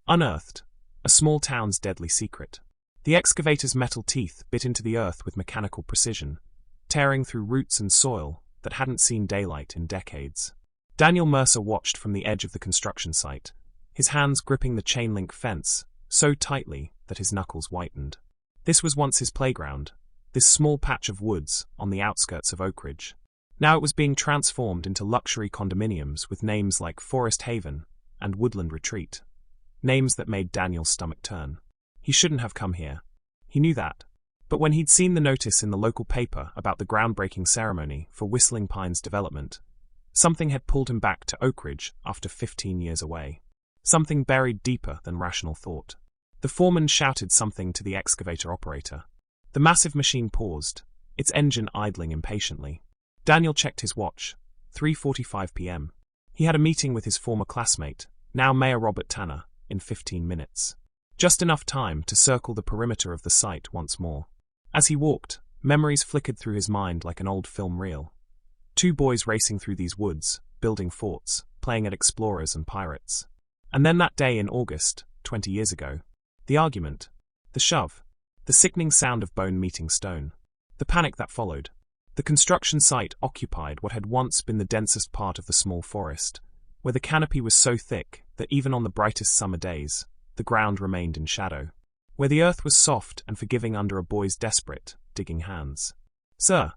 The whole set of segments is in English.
Unearthed, a small town's deadly secret. The excavator's metal teeth bit into the earth with mechanical precision, tearing through roots and soil that hadn't seen daylight in decades. Daniel Mercer watched from the edge of the construction site, his hands gripping the chain-link fence so tightly that his knuckles whitened. This was once his playground, this small patch of woods on the outskirts of Oak Ridge. Now it was being transformed into luxury condominiums with names like Forest Haven and Woodland Retreat, names that made Daniel's stomach turn. He shouldn't have come here. He knew that. But when he'd seen the notice in the local paper about the groundbreaking ceremony for Whistling Pines development, something had pulled him back to Oak Ridge after 15 years away. Something buried deeper than rational thought. The foreman shouted something to the excavator operator. The massive machine paused, its engine idling impatiently. Daniel checked his watch. 3:45 p.m. He had a meeting with his former classmate, now Mayor Robert Tanner, in 15 minutes. Just enough time to circle the perimeter of the site once more. As he walked, memories flickered through his mind like an old film reel. 2 boys racing through these woods, building forts, playing at explorers and pirates. And then that day in August, 20 years ago. The argument. The shove. The sickening sound of bone meeting stone. The panic that followed. The construction site occupied what had once been the densest part of the small forest, where the canopy was so thick that even on the brightest summer days, the ground remained in shadow. Where the earth was soft and forgiving under a boy's desperate, digging hands. "Sir,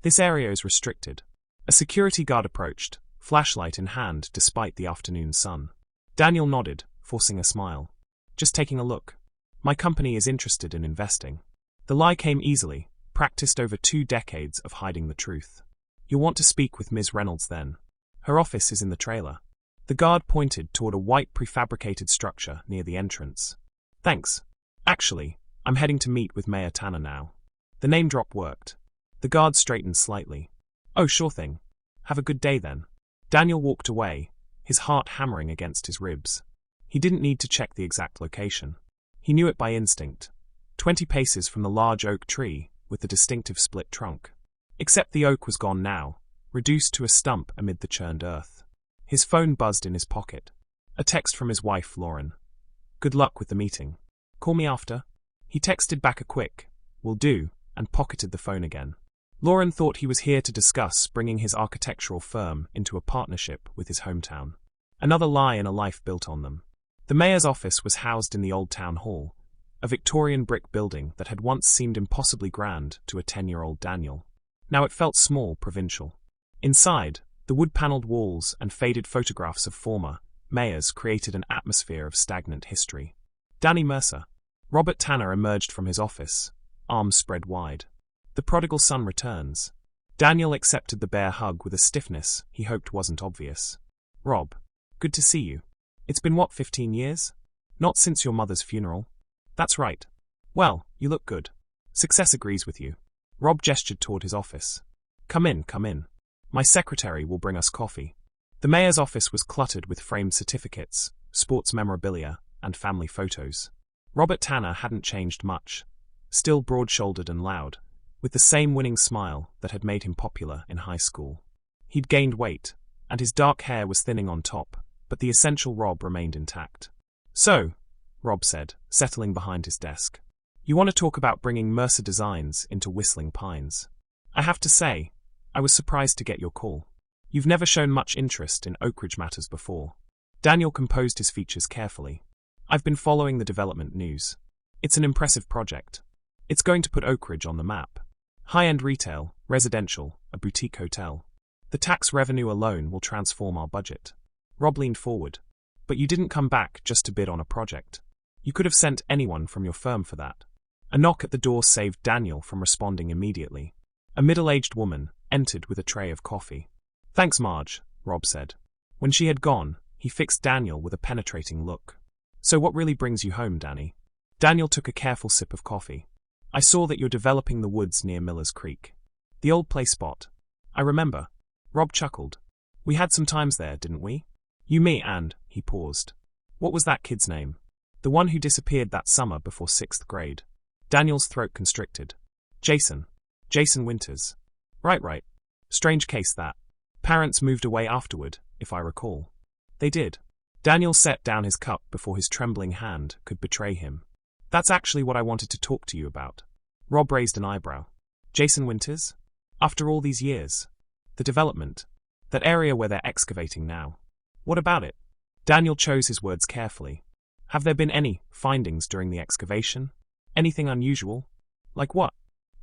this area is restricted." A security guard approached, flashlight in hand despite the afternoon sun. Daniel nodded, forcing a smile. "Just taking a look. My company is interested in investing." The lie came easily, practiced over 2 decades of hiding the truth. "You'll want to speak with Ms. Reynolds then. Her office is in the trailer." The guard pointed toward a white prefabricated structure near the entrance. "Thanks. Actually, I'm heading to meet with Mayor Tanner now." The name drop worked. The guard straightened slightly. "Oh, sure thing. Have a good day then." Daniel walked away, his heart hammering against his ribs. He didn't need to check the exact location. He knew it by instinct. 20 paces from the large oak tree with the distinctive split trunk. Except the oak was gone now, reduced to a stump amid the churned earth. His phone buzzed in his pocket. A text from his wife, Lauren. "Good luck with the meeting. Call me after." He texted back a quick, "Will do," and pocketed the phone again. Lauren thought he was here to discuss bringing his architectural firm into a partnership with his hometown. Another lie in a life built on them. The mayor's office was housed in the old town hall, a Victorian brick building that had once seemed impossibly grand to a 10-year-old Daniel. Now it felt small, provincial. Inside, the wood-paneled walls and faded photographs of former mayors created an atmosphere of stagnant history. Danny Mercer. Robert Tanner emerged from his office, arms spread wide. The prodigal son returns. Daniel accepted the bare hug with a stiffness he hoped wasn't obvious. "Rob, good to see you. It's been 15 years? Not since your mother's funeral." "That's right. Well, you look good. Success agrees with you." Rob gestured toward his office. Come in. My secretary will bring us coffee." The mayor's office was cluttered with framed certificates, sports memorabilia, and family photos. Robert Tanner hadn't changed much, still broad-shouldered and loud, with the same winning smile that had made him popular in high school. He'd gained weight, and his dark hair was thinning on top, but the essential Rob remained intact. "So," Rob said, settling behind his desk, "you want to talk about bringing Mercer Designs into Whistling Pines. I have to say, I was surprised to get your call. You've never shown much interest in Oak Ridge matters before." Daniel composed his features carefully. "I've been following the development news. It's an impressive project. It's going to put Oak Ridge on the map. High-end retail, residential, a boutique hotel. The tax revenue alone will transform our budget." Rob leaned forward. "But you didn't come back just to bid on a project. You could have sent anyone from your firm for that." A knock at the door saved Daniel from responding immediately. A middle-aged woman entered with a tray of coffee. "Thanks, Marge," Rob said. When she had gone, he fixed Daniel with a penetrating look. "So what really brings you home, Danny?" Daniel took a careful sip of coffee. "I saw that you're developing the woods near Miller's Creek. The old play spot. I remember." Rob chuckled. "We had some times there, didn't we? You, me, and," he paused. "What was that kid's name? The one who disappeared that summer before 6th grade. Daniel's throat constricted. "Jason. Jason Winters." Right. Strange case that. Parents moved away afterward, if I recall." "They did." Daniel set down his cup before his trembling hand could betray him. That's actually what I wanted to talk to you about. Rob raised an eyebrow. Jason Winters? After all these years? The development? That area where they're excavating now? What about it? Daniel chose his words carefully. Have there been any findings during the excavation? Anything unusual? Like what?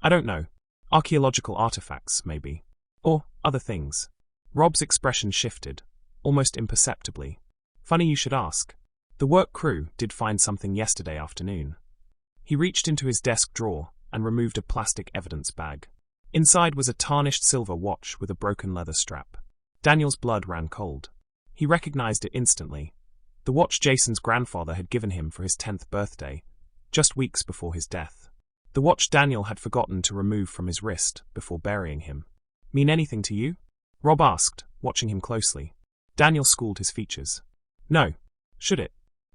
I don't know. Archaeological artifacts, maybe. Or other things. Rob's expression shifted, almost imperceptibly. Funny you should ask. The work crew did find something yesterday afternoon. He reached into his desk drawer and removed a plastic evidence bag. Inside was a tarnished silver watch with a broken leather strap. Daniel's blood ran cold. He recognized it instantly. The watch Jason's grandfather had given him for his 10th birthday, just weeks before his death. The watch Daniel had forgotten to remove from his wrist before burying him. Mean anything to you? Rob asked, watching him closely. Daniel schooled his features. No. Should it?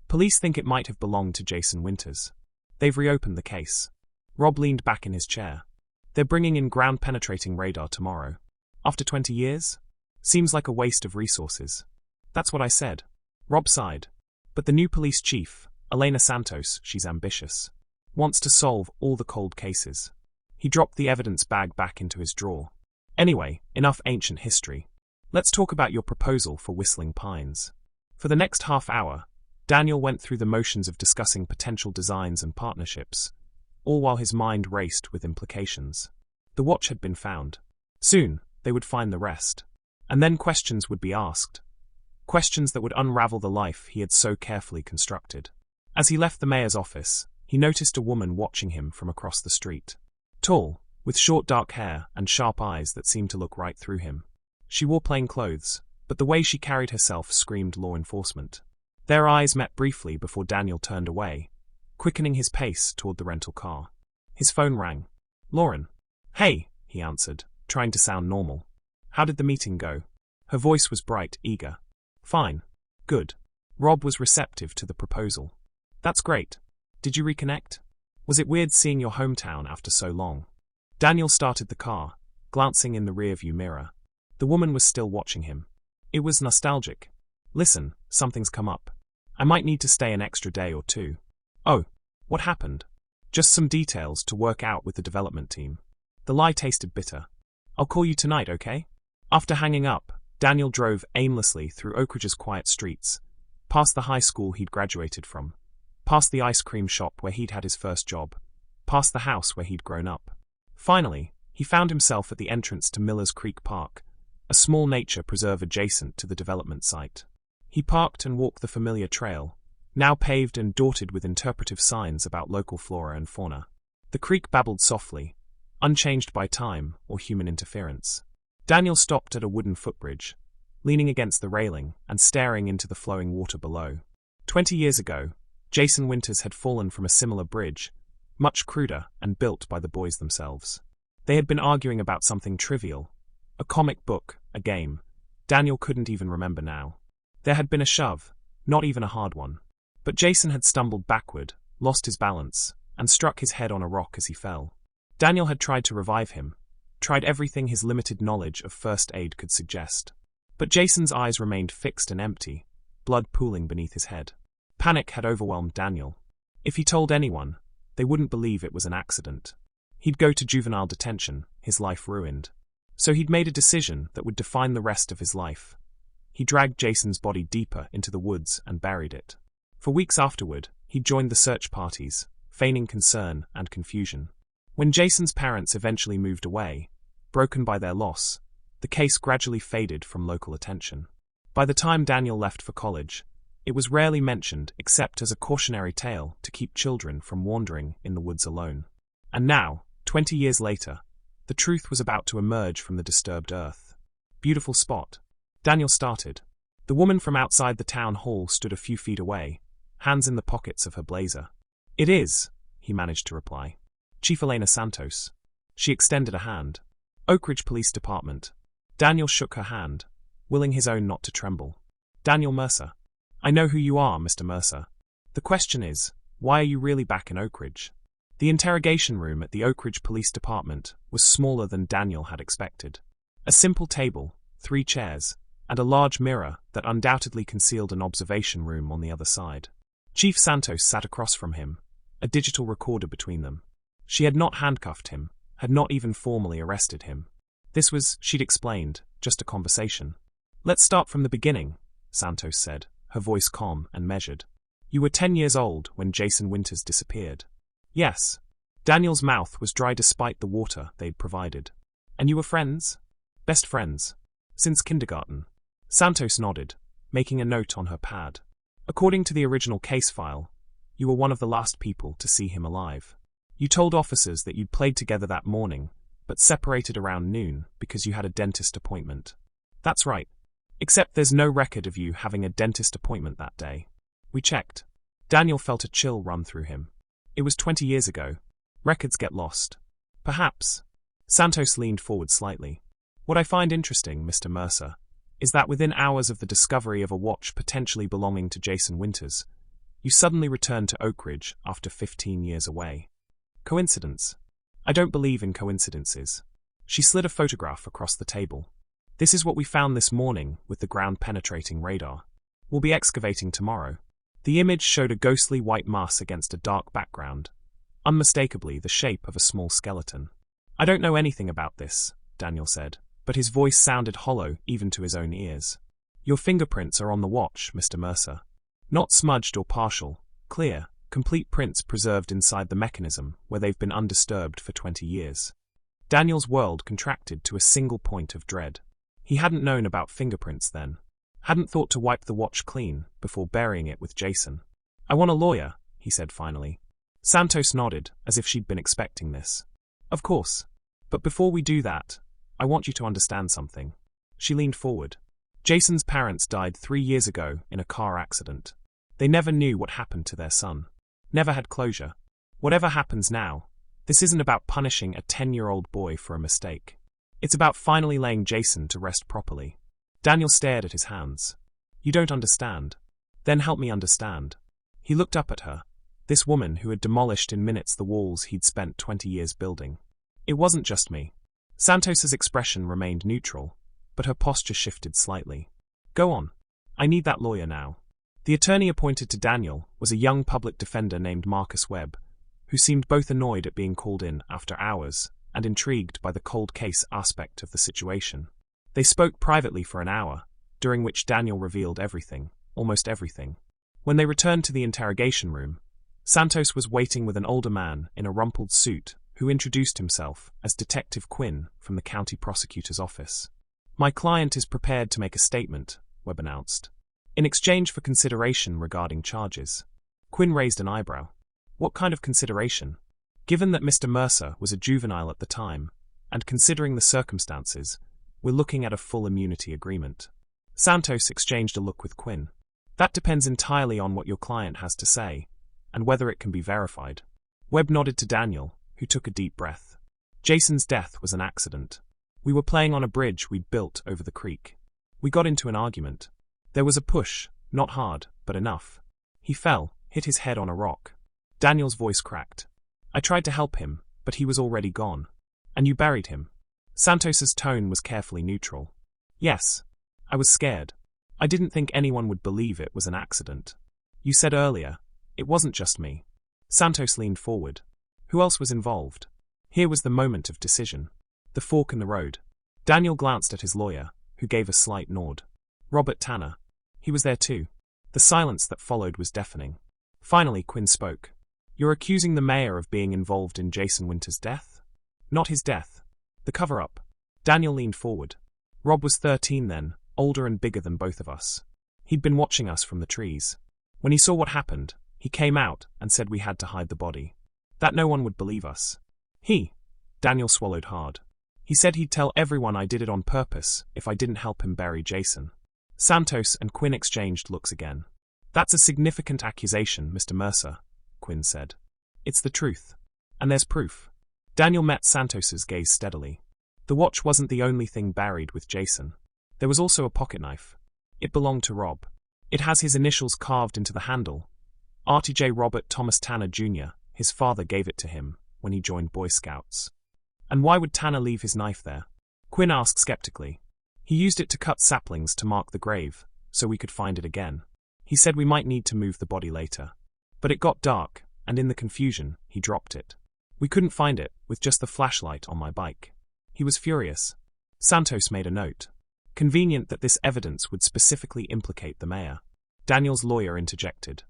Police think it might have belonged to Jason Winters. They've reopened the case. Rob leaned back in his chair. They're bringing in ground-penetrating radar tomorrow. After 20 years? Seems like a waste of resources. That's what I said. Rob sighed. But the new police chief, Elena Santos, she's ambitious. Wants to solve all the cold cases. He dropped the evidence bag back into his drawer. Anyway, enough ancient history. Let's talk about your proposal for Whistling Pines. For the next half hour, Daniel went through the motions of discussing potential designs and partnerships, all while his mind raced with implications. The watch had been found. Soon, they would find the rest. And then questions would be asked. Questions that would unravel the life he had so carefully constructed. As he left the mayor's office, he noticed a woman watching him from across the street. Tall, with short dark hair and sharp eyes that seemed to look right through him. She wore plain clothes, but the way she carried herself screamed law enforcement. Their eyes met briefly before Daniel turned away, quickening his pace toward the rental car. His phone rang. Lauren. Hey, he answered, trying to sound normal. How did the meeting go? Her voice was bright, eager. Fine. Good. Rob was receptive to the proposal. That's great. Did you reconnect? Was it weird seeing your hometown after so long? Daniel started the car, glancing in the rearview mirror. The woman was still watching him. It was nostalgic. Listen, something's come up. I might need to stay an extra day or two. Oh, what happened? Just some details to work out with the development team. The lie tasted bitter. I'll call you tonight, okay? After hanging up, Daniel drove aimlessly through Oak Ridge's quiet streets, past the high school he'd graduated from, past the ice cream shop where he'd had his first job, past the house where he'd grown up. Finally, he found himself at the entrance to Miller's Creek Park, a small nature preserve adjacent to the development site. He parked and walked the familiar trail, now paved and dotted with interpretive signs about local flora and fauna. The creek babbled softly, unchanged by time or human interference. Daniel stopped at a wooden footbridge, leaning against the railing and staring into the flowing water below. 20 years ago, Jason Winters had fallen from a similar bridge, much cruder and built by the boys themselves. They had been arguing about something trivial, a comic book, a game. Daniel couldn't even remember now. There had been a shove, not even a hard one. But Jason had stumbled backward, lost his balance, and struck his head on a rock as he fell. Daniel had tried to revive him, tried everything his limited knowledge of first aid could suggest. But Jason's eyes remained fixed and empty, blood pooling beneath his head. Panic had overwhelmed Daniel. If he told anyone, they wouldn't believe it was an accident. He'd go to juvenile detention, his life ruined. So he'd made a decision that would define the rest of his life. He dragged Jason's body deeper into the woods and buried it. For weeks afterward, he joined the search parties, feigning concern and confusion. When Jason's parents eventually moved away, broken by their loss, the case gradually faded from local attention. By the time Daniel left for college, it was rarely mentioned except as a cautionary tale to keep children from wandering in the woods alone. And now, 20 years later, the truth was about to emerge from the disturbed earth. Beautiful spot. Daniel started. The woman from outside the town hall stood a few feet away, hands in the pockets of her blazer. It is, he managed to reply. Chief Elena Santos. She extended a hand. Oak Ridge Police Department. Daniel shook her hand, willing his own not to tremble. Daniel Mercer. I know who you are, Mr. Mercer. The question is, why are you really back in Oak Ridge? The interrogation room at the Oak Ridge Police Department was smaller than Daniel had expected. A simple table, 3 chairs, and a large mirror that undoubtedly concealed an observation room on the other side. Chief Santos sat across from him, a digital recorder between them. She had not handcuffed him, had not even formally arrested him. This was, she'd explained, just a conversation. "Let's start from the beginning," Santos said, her voice calm and measured. "You were 10 years old when Jason Winters disappeared." "Yes." Daniel's mouth was dry despite the water they'd provided. "And you were friends?" "Best friends. Since kindergarten." Santos nodded, making a note on her pad. "According to the original case file, you were one of the last people to see him alive. You told officers that you'd played together that morning, but separated around noon because you had a dentist appointment." "That's right. Except there's no record of you having a dentist appointment that day." "We checked." Daniel felt a chill run through him. "It was 20 years ago. Records get lost." "Perhaps." Santos leaned forward slightly. "What I find interesting, Mr. Mercer, is that within hours of the discovery of a watch potentially belonging to Jason Winters, you suddenly returned to Oak Ridge after 15 years away. Coincidence? I don't believe in coincidences." She slid a photograph across the table. "This is what we found this morning with the ground-penetrating radar. We'll be excavating tomorrow." The image showed a ghostly white mass against a dark background, unmistakably the shape of a small skeleton. "I don't know anything about this," Daniel said, but his voice sounded hollow even to his own ears. "Your fingerprints are on the watch, Mr. Mercer. Not smudged or partial, clear, complete prints preserved inside the mechanism where they've been undisturbed for 20 years. Daniel's world contracted to a single point of dread. He hadn't known about fingerprints then. Hadn't thought to wipe the watch clean before burying it with Jason. "I want a lawyer," he said finally. Santos nodded, as if she'd been expecting this. "Of course. But before we do that, I want you to understand something." She leaned forward. "Jason's parents died 3 years ago in a car accident. They never knew what happened to their son. Never had closure. Whatever happens now, this isn't about punishing a 10-year-old boy for a mistake. It's about finally laying Jason to rest properly." Daniel stared at his hands. "You don't understand. Then help me understand." He looked up at her, this woman who had demolished in minutes the walls he'd spent 20 years building. "It wasn't just me." Santos's expression remained neutral, but her posture shifted slightly. "Go on. I need that lawyer now." The attorney appointed to Daniel was a young public defender named Marcus Webb, who seemed both annoyed at being called in after hours and intrigued by the cold case aspect of the situation. They spoke privately for an hour, during which Daniel revealed everything, almost everything. When they returned to the interrogation room, Santos was waiting with an older man in a rumpled suit who introduced himself as Detective Quinn from the county prosecutor's office. "My client is prepared to make a statement," Webb announced, "in exchange for consideration regarding charges." Quinn raised an eyebrow. "What kind of consideration?" "Given that Mr. Mercer was a juvenile at the time, and considering the circumstances, we're looking at a full immunity agreement." Santos exchanged a look with Quinn. "That depends entirely on what your client has to say, and whether it can be verified." Webb nodded to Daniel, who took a deep breath. "Jason's death was an accident. We were playing on a bridge we'd built over the creek. We got into an argument. There was a push, not hard, but enough. He fell, hit his head on a rock." Daniel's voice cracked. "I tried to help him, but he was already gone. And you buried him." Santos's tone was carefully neutral. "Yes. I was scared. I didn't think anyone would believe it was an accident. You said earlier, it wasn't just me." Santos leaned forward. "Who else was involved?" Here was the moment of decision. The fork in the road. Daniel glanced at his lawyer, who gave a slight nod. "Robert Tanner. He was there too." The silence that followed was deafening. Finally, Quinn spoke. "You're accusing the mayor of being involved in Jason Winters' death?" "Not his death. The cover-up." Daniel leaned forward. "Rob was 13 then, older and bigger than both of us. He'd been watching us from the trees. When he saw what happened, he came out and said we had to hide the body. That no one would believe us. Daniel swallowed hard. He said he'd tell everyone I did it on purpose if I didn't help him bury Jason." Santos and Quinn exchanged looks again. "That's a significant accusation, Mr. Mercer," Quinn said. "It's the truth. And there's proof." Daniel met Santos's gaze steadily. "The watch wasn't the only thing buried with Jason. There was also a pocketknife. It belonged to Rob. It has his initials carved into the handle. RTJ Robert Thomas Tanner Jr., his father gave it to him when he joined Boy Scouts." "And why would Tanner leave his knife there?" Quinn asked skeptically. He used it to cut saplings to mark the grave, so we could find it again. He said we might need to move the body later. But it got dark, and in the confusion, he dropped it. We couldn't find it, with just the flashlight on my bike. He was furious. Santos made a note. Convenient that this evidence would specifically implicate the mayor. Daniel's lawyer interjected.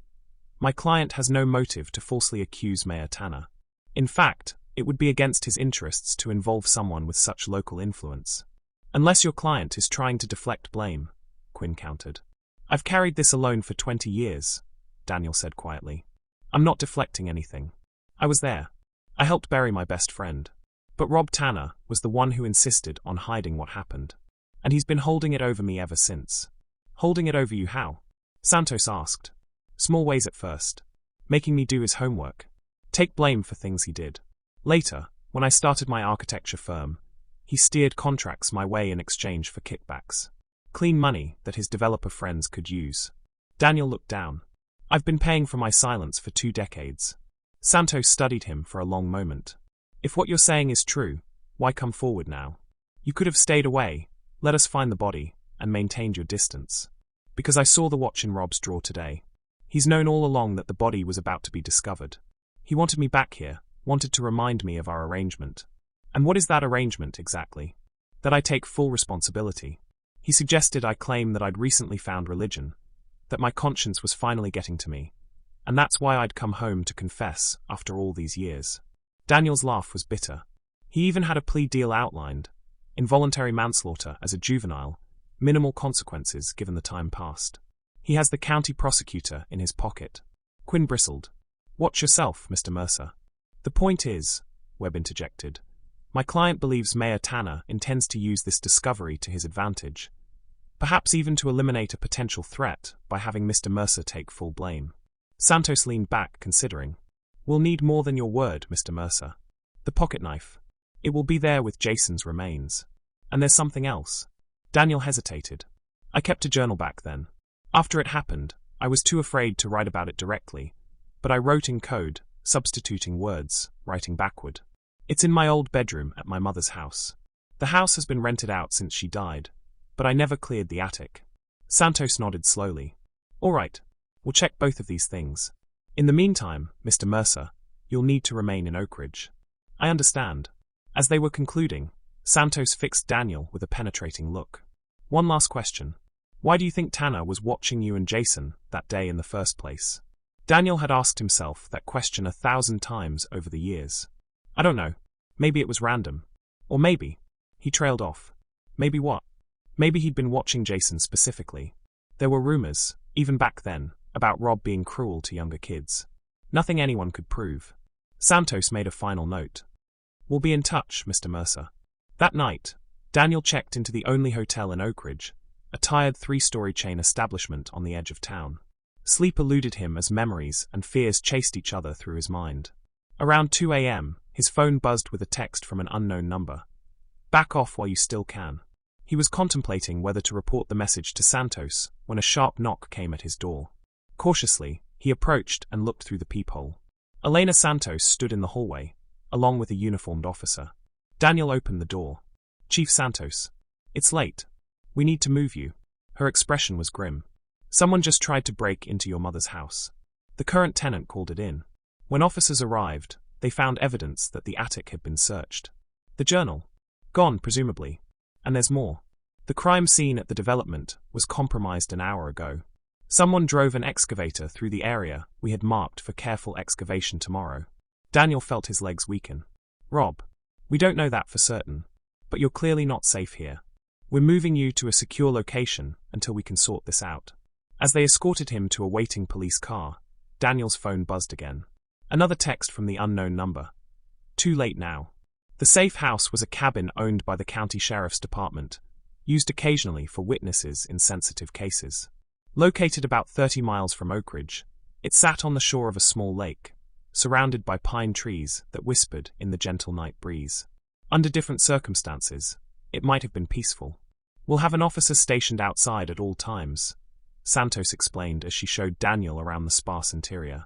My client has no motive to falsely accuse Mayor Tanner. In fact, it would be against his interests to involve someone with such local influence. Unless your client is trying to deflect blame, Quinn countered. I've carried this alone for 20 years, Daniel said quietly. I'm not deflecting anything. I was there. I helped bury my best friend. But Rob Tanner was the one who insisted on hiding what happened. And he's been holding it over me ever since. Holding it over you how? Santos asked. Small ways at first. Making me do his homework. Take blame for things he did. Later, when I started my architecture firm, he steered contracts my way in exchange for kickbacks. Clean money that his developer friends could use. Daniel looked down. I've been paying for my silence for 2 decades. Santos studied him for a long moment. If what you're saying is true, why come forward now? You could have stayed away, let us find the body, and maintained your distance. Because I saw the watch in Rob's drawer today. He's known all along that the body was about to be discovered. He wanted me back here, wanted to remind me of our arrangement. And what is that arrangement exactly? That I take full responsibility. He suggested I claim that I'd recently found religion, that my conscience was finally getting to me, and that's why I'd come home to confess after all these years. Daniel's laugh was bitter. He even had a plea deal outlined, involuntary manslaughter as a juvenile, minimal consequences given the time past. He has the county prosecutor in his pocket. Quinn bristled. Watch yourself, Mr. Mercer. The point is, Webb interjected, my client believes Mayor Tanner intends to use this discovery to his advantage, perhaps even to eliminate a potential threat by having Mr. Mercer take full blame. Santos leaned back, considering. We'll need more than your word, Mr. Mercer. The pocket knife. It will be there with Jason's remains. And there's something else. Daniel hesitated. I kept a journal back then. After it happened, I was too afraid to write about it directly, but I wrote in code, substituting words, writing backward. It's in my old bedroom at my mother's house. The house has been rented out since she died, but I never cleared the attic. Santos nodded slowly. All right, we'll check both of these things. In the meantime, Mr. Mercer, you'll need to remain in Oak Ridge. I understand. As they were concluding, Santos fixed Daniel with a penetrating look. One last question. Why do you think Tanner was watching you and Jason that day in the first place? Daniel had asked himself that question 1,000 times over the years. I don't know. Maybe it was random. Or maybe. He trailed off. Maybe what? Maybe he'd been watching Jason specifically. There were rumors, even back then, about Rob being cruel to younger kids. Nothing anyone could prove. Santos made a final note. We'll be in touch, Mr. Mercer. That night, Daniel checked into the only hotel in Oak Ridge, a tired 3-story chain establishment on the edge of town. Sleep eluded him as memories and fears chased each other through his mind. Around 2 a.m., his phone buzzed with a text from an unknown number. Back off while you still can. He was contemplating whether to report the message to Santos when a sharp knock came at his door. Cautiously, he approached and looked through the peephole. Elena Santos stood in the hallway, along with a uniformed officer. Daniel opened the door. Chief Santos. It's late. We need to move you. Her expression was grim. Someone just tried to break into your mother's house. The current tenant called it in. When officers arrived, they found evidence that the attic had been searched. The journal. Gone, presumably. And there's more. The crime scene at the development was compromised an hour ago. Someone drove an excavator through the area we had marked for careful excavation tomorrow. Daniel felt his legs weaken. Rob, we don't know that for certain, but you're clearly not safe here. We're moving you to a secure location until we can sort this out. As they escorted him to a waiting police car, Daniel's phone buzzed again. Another text from the unknown number. Too late now. The safe house was a cabin owned by the county sheriff's department, used occasionally for witnesses in sensitive cases. Located about 30 miles from Oak Ridge, it sat on the shore of a small lake, surrounded by pine trees that whispered in the gentle night breeze. Under different circumstances, it might have been peaceful. We'll have an officer stationed outside at all times, Santos explained as she showed Daniel around the sparse interior.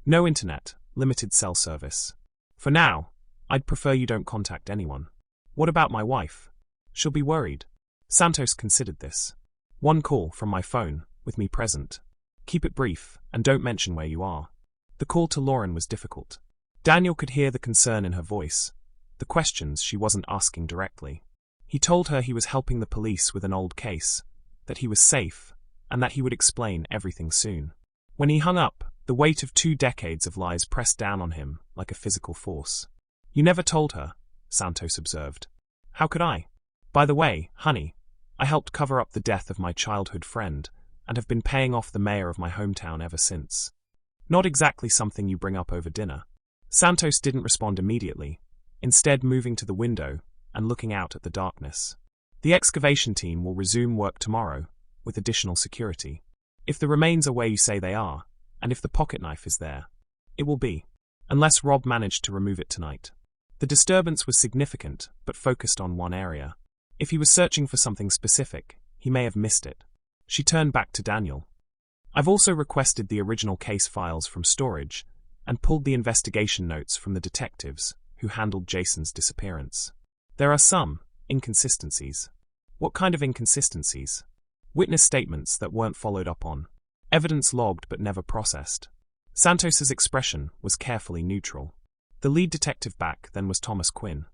No internet, limited cell service. For now, I'd prefer you don't contact anyone. What about my wife? She'll be worried. Santos considered this. One call from my phone, with me present. Keep it brief, and don't mention where you are. The call to Lauren was difficult. Daniel could hear the concern in her voice, the questions she wasn't asking directly. He told her he was helping the police with an old case, that he was safe, and that he would explain everything soon. When he hung up, the weight of 2 decades of lies pressed down on him like a physical force. You never told her, Santos observed. How could I? By the way, honey, I helped cover up the death of my childhood friend, and have been paying off the mayor of my hometown ever since. Not exactly something you bring up over dinner. Santos didn't respond immediately, instead moving to the window and looking out at the darkness. The excavation team will resume work tomorrow, with additional security. If the remains are where you say they are, and if the pocket knife is there, it will be, unless Rob managed to remove it tonight. The disturbance was significant, but focused on one area. If he was searching for something specific, he may have missed it. She turned back to Daniel. I've also requested the original case files from storage, and pulled the investigation notes from the detectives who handled Jason's disappearance. There are some inconsistencies. What kind of inconsistencies? Witness statements that weren't followed up on. Evidence logged but never processed. Santos's expression was carefully neutral. The lead detective back then was Thomas Quinn.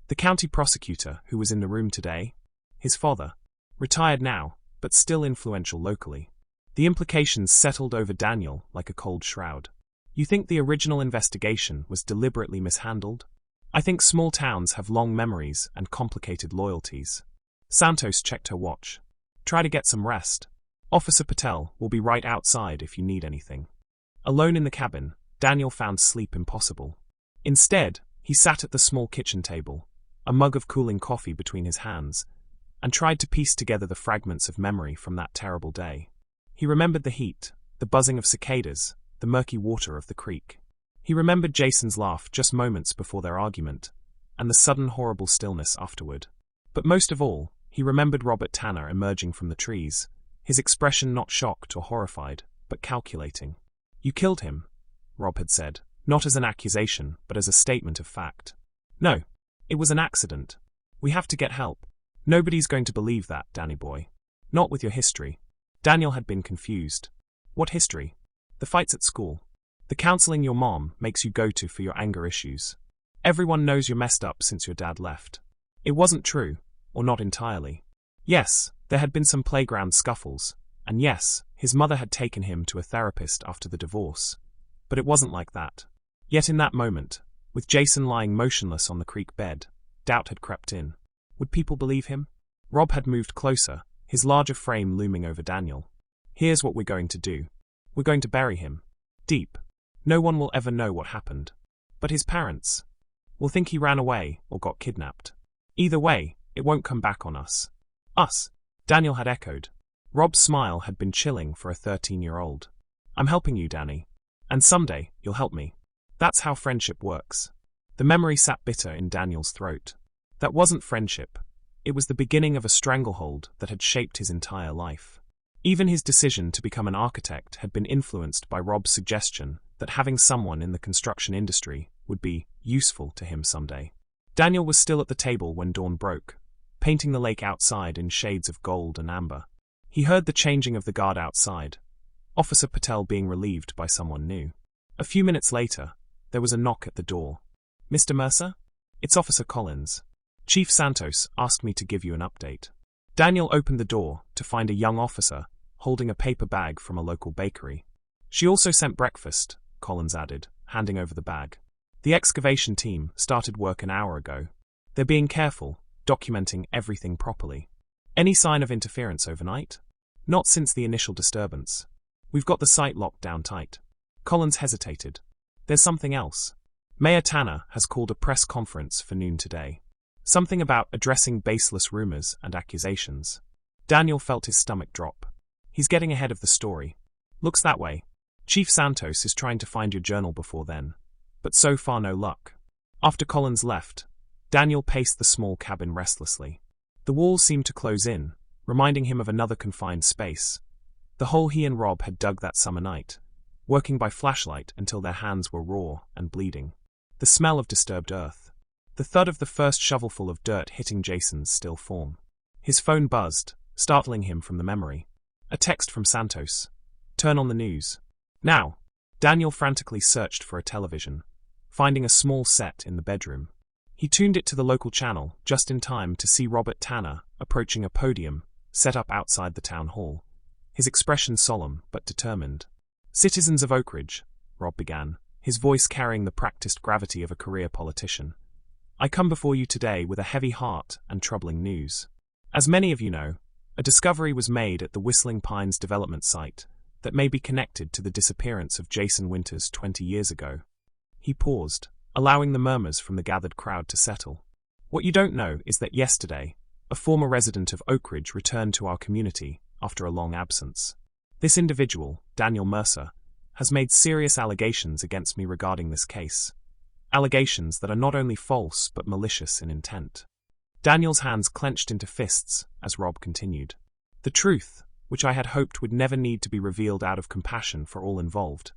The county prosecutor who was in the room today, his father, retired now, but still influential locally. The implications settled over Daniel like a cold shroud. You think the original investigation was deliberately mishandled? I think small towns have long memories and complicated loyalties. Santos checked her watch. Try to get some rest. Officer Patel will be right outside if you need anything. Alone in the cabin, Daniel found sleep impossible. Instead, he sat at the small kitchen table, a mug of cooling coffee between his hands, and tried to piece together the fragments of memory from that terrible day. He remembered the heat, the buzzing of cicadas, the murky water of the creek. He remembered Jason's laugh just moments before their argument, and the sudden horrible stillness afterward. But most of all, he remembered Robert Tanner emerging from the trees, his expression not shocked or horrified, but calculating. You killed him, Rob had said, not as an accusation, but as a statement of fact. No, it was an accident. We have to get help. Nobody's going to believe that, Danny boy. Not with your history. Daniel had been confused. What history? The fights at school. The counseling your mom makes you go to for your anger issues. Everyone knows you're messed up since your dad left. It wasn't true, or not entirely. Yes, there had been some playground scuffles, and yes, his mother had taken him to a therapist after the divorce. But it wasn't like that. Yet in that moment, with Jason lying motionless on the creek bed, doubt had crept in. Would people believe him? Rob had moved closer, his larger frame looming over Daniel. Here's what we're going to do. We're going to bury him. Deep. No one will ever know what happened. But his parents will think he ran away or got kidnapped. Either way, it won't come back on us. Us, Daniel had echoed. Rob's smile had been chilling for a 13-year-old. I'm helping you, Danny. And someday, you'll help me. That's how friendship works. The memory sat bitter in Daniel's throat. That wasn't friendship. It was the beginning of a stranglehold that had shaped his entire life. Even his decision to become an architect had been influenced by Rob's suggestion that having someone in the construction industry would be useful to him someday. Daniel was still at the table when dawn broke, painting the lake outside in shades of gold and amber. He heard the changing of the guard outside, Officer Patel being relieved by someone new. A few minutes later, there was a knock at the door. Mr. Mercer? It's Officer Collins. Chief Santos asked me to give you an update. Daniel opened the door to find a young officer holding a paper bag from a local bakery. She also sent breakfast, Collins added, handing over the bag. The excavation team started work an hour ago. They're being careful, documenting everything properly. Any sign of interference overnight? Not since the initial disturbance. We've got the site locked down tight. Collins hesitated. There's something else. Mayor Tanner has called a press conference for noon today. Something about addressing baseless rumors and accusations. Daniel felt his stomach drop. He's getting ahead of the story. Looks that way. Chief Santos is trying to find your journal before then. But so far no luck. After Collins left, Daniel paced the small cabin restlessly. The walls seemed to close in, reminding him of another confined space. The hole he and Rob had dug that summer night, working by flashlight until their hands were raw and bleeding. The smell of disturbed earth. The thud of the first shovelful of dirt hitting Jason's still form. His phone buzzed, startling him from the memory. A text from Santos. Turn on the news. Now. Daniel frantically searched for a television, finding a small set in the bedroom. He tuned it to the local channel just in time to see Robert Tanner approaching a podium set up outside the town hall, his expression solemn but determined. Citizens of Oak Ridge, Rob began, his voice carrying the practiced gravity of a career politician. I come before you today with a heavy heart and troubling news. As many of you know, a discovery was made at the Whistling Pines development site that may be connected to the disappearance of Jason Winters 20 years ago. He paused, allowing the murmurs from the gathered crowd to settle. What you don't know is that yesterday, a former resident of Oak Ridge returned to our community after a long absence. This individual, Daniel Mercer, has made serious allegations against me regarding this case. Allegations that are not only false but malicious in intent. Daniel's hands clenched into fists as Rob continued. The truth, which I had hoped would never need to be revealed out of compassion for all involved,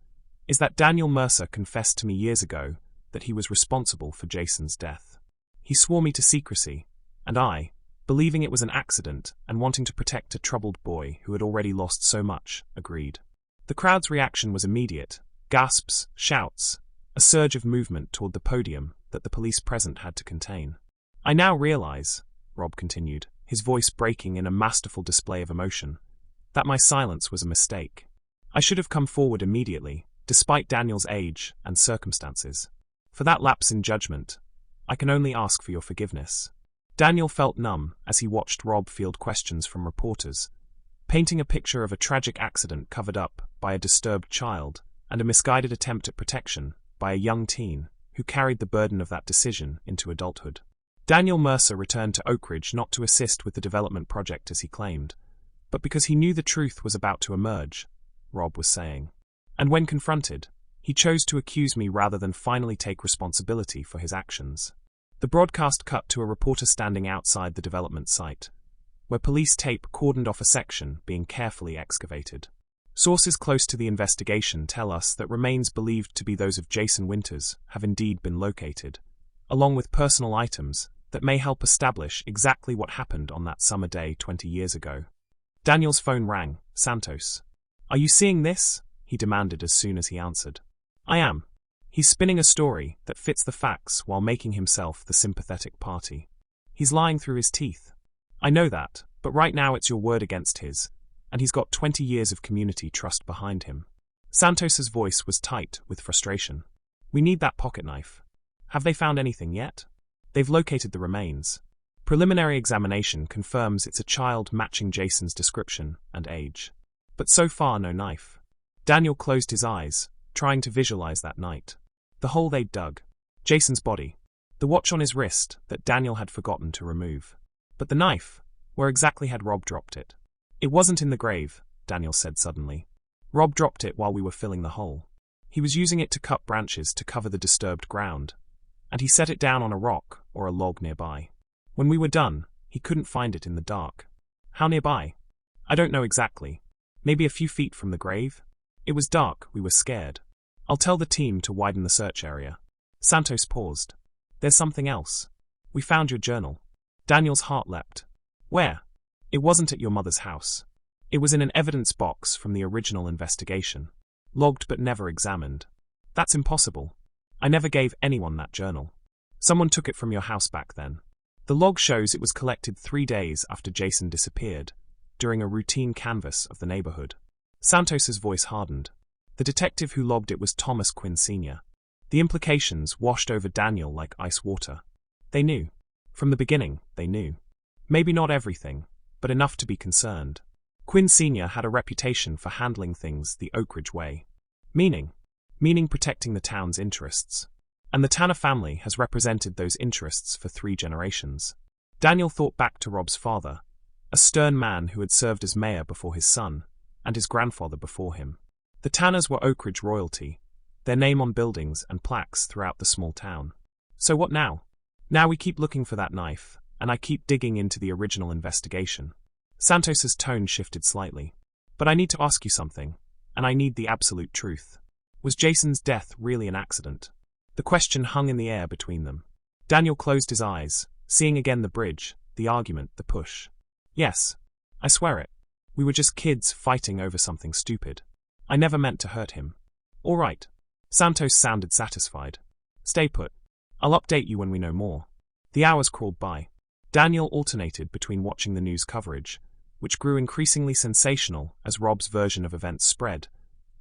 is that Daniel Mercer confessed to me years ago that he was responsible for Jason's death. He swore me to secrecy, and I, believing it was an accident and wanting to protect a troubled boy who had already lost so much, agreed. The crowd's reaction was immediate, gasps, shouts, a surge of movement toward the podium that the police present had to contain. I now realize, Rob continued, his voice breaking in a masterful display of emotion, that my silence was a mistake. I should have come forward immediately, despite Daniel's age and circumstances. For that lapse in judgment, I can only ask for your forgiveness. Daniel felt numb as he watched Rob field questions from reporters, painting a picture of a tragic accident covered up by a disturbed child and a misguided attempt at protection by a young teen who carried the burden of that decision into adulthood. Daniel Mercer returned to Oak Ridge not to assist with the development project as he claimed, but because he knew the truth was about to emerge, Rob was saying. And when confronted, he chose to accuse me rather than finally take responsibility for his actions. The broadcast cut to a reporter standing outside the development site, where police tape cordoned off a section being carefully excavated. Sources close to the investigation tell us that remains believed to be those of Jason Winters have indeed been located, along with personal items that may help establish exactly what happened on that summer day 20 years ago. Daniel's phone rang. Santos. Are you seeing this? He demanded as soon as he answered. I am. He's spinning a story that fits the facts while making himself the sympathetic party. He's lying through his teeth. I know that, but right now it's your word against his, and he's got 20 years of community trust behind him. Santos's voice was tight with frustration. We need that pocket knife. Have they found anything yet? They've located the remains. Preliminary examination confirms it's a child matching Jason's description and age. But so far no knife. Daniel closed his eyes, trying to visualize that night. The hole they'd dug. Jason's body. The watch on his wrist that Daniel had forgotten to remove. But the knife, where exactly had Rob dropped it? It wasn't in the grave, Daniel said suddenly. Rob dropped it while we were filling the hole. He was using it to cut branches to cover the disturbed ground, and he set it down on a rock or a log nearby. When we were done, he couldn't find it in the dark. How nearby? I don't know exactly. Maybe a few feet from the grave? It was dark, we were scared. I'll tell the team to widen the search area. Santos paused. There's something else. We found your journal. Daniel's heart leapt. Where? It wasn't at your mother's house. It was in an evidence box from the original investigation. Logged but never examined. That's impossible. I never gave anyone that journal. Someone took it from your house back then. The log shows it was collected 3 days after Jason disappeared, during a routine canvass of the neighborhood. Santos's voice hardened. The detective who logged it was Thomas Quinn Sr. The implications washed over Daniel like ice water. They knew. From the beginning, they knew. Maybe not everything, but enough to be concerned. Quinn Sr. had a reputation for handling things the Oak Ridge way. Meaning protecting the town's interests. And the Tanner family has represented those interests for 3 generations. Daniel thought back to Rob's father, a stern man who had served as mayor before his son, and his grandfather before him. The Tanners were Oak Ridge royalty, their name on buildings and plaques throughout the small town. So what now? Now we keep looking for that knife, and I keep digging into the original investigation. Santos's tone shifted slightly. But I need to ask you something, and I need the absolute truth. Was Jason's death really an accident? The question hung in the air between them. Daniel closed his eyes, seeing again the bridge, the argument, the push. Yes. I swear it. We were just kids fighting over something stupid. I never meant to hurt him. All right. Santos sounded satisfied. Stay put. I'll update you when we know more. The hours crawled by. Daniel alternated between watching the news coverage, which grew increasingly sensational as Rob's version of events spread,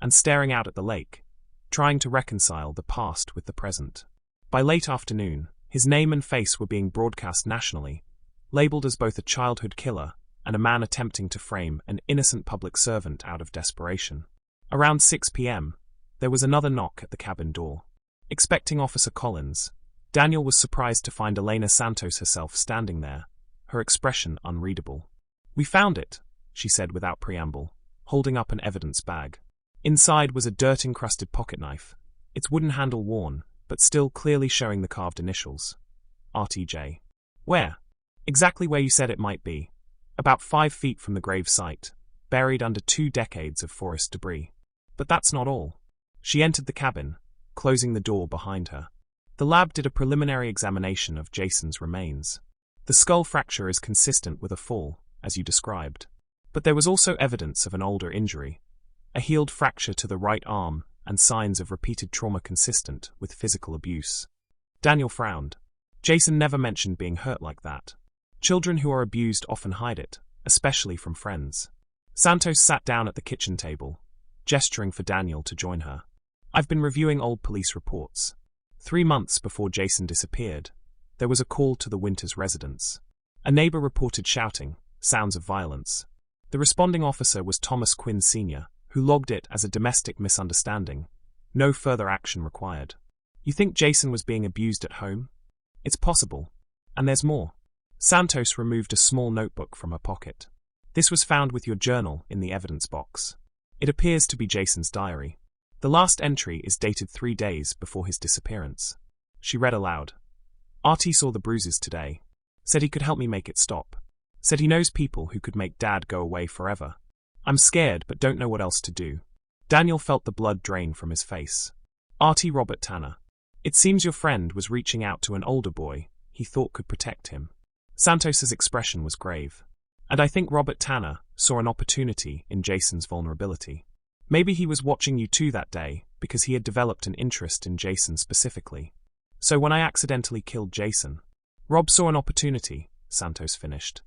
and staring out at the lake, trying to reconcile the past with the present. By late afternoon, his name and face were being broadcast nationally, labeled as both a childhood killer and a man attempting to frame an innocent public servant out of desperation. Around 6 p.m., there was another knock at the cabin door. Expecting Officer Collins, Daniel was surprised to find Elena Santos herself standing there, her expression unreadable. "We found it," she said without preamble, holding up an evidence bag. Inside was a dirt-encrusted pocketknife, its wooden handle worn, but still clearly showing the carved initials. RTJ. "Where?" "Exactly where you said it might be. About 5 feet from the grave site, buried under 2 decades of forest debris. But that's not all." She entered the cabin, closing the door behind her. The lab did a preliminary examination of Jason's remains. The skull fracture is consistent with a fall, as you described. But there was also evidence of an older injury, a healed fracture to the right arm and signs of repeated trauma consistent with physical abuse. Daniel frowned. Jason never mentioned being hurt like that. Children who are abused often hide it, especially from friends. Santos sat down at the kitchen table, gesturing for Daniel to join her. "I've been reviewing old police reports. 3 months before Jason disappeared, there was a call to the Winters residence. A neighbor reported shouting, sounds of violence. The responding officer was Thomas Quinn Sr., who logged it as a domestic misunderstanding. No further action required. You think Jason was being abused at home? It's possible. And there's more." Santos removed a small notebook from her pocket. "This was found with your journal in the evidence box. It appears to be Jason's diary. The last entry is dated 3 days before his disappearance." She read aloud. "RT saw the bruises today. Said he could help me make it stop. Said he knows people who could make Dad go away forever. I'm scared but don't know what else to do." Daniel felt the blood drain from his face. "RT Robert Tanner. It seems your friend was reaching out to an older boy he thought could protect him." Santos's expression was grave. "And I think Robert Tanner saw an opportunity in Jason's vulnerability. Maybe he was watching you too that day because he had developed an interest in Jason specifically. So when I accidentally killed Jason, Rob saw an opportunity," Santos finished.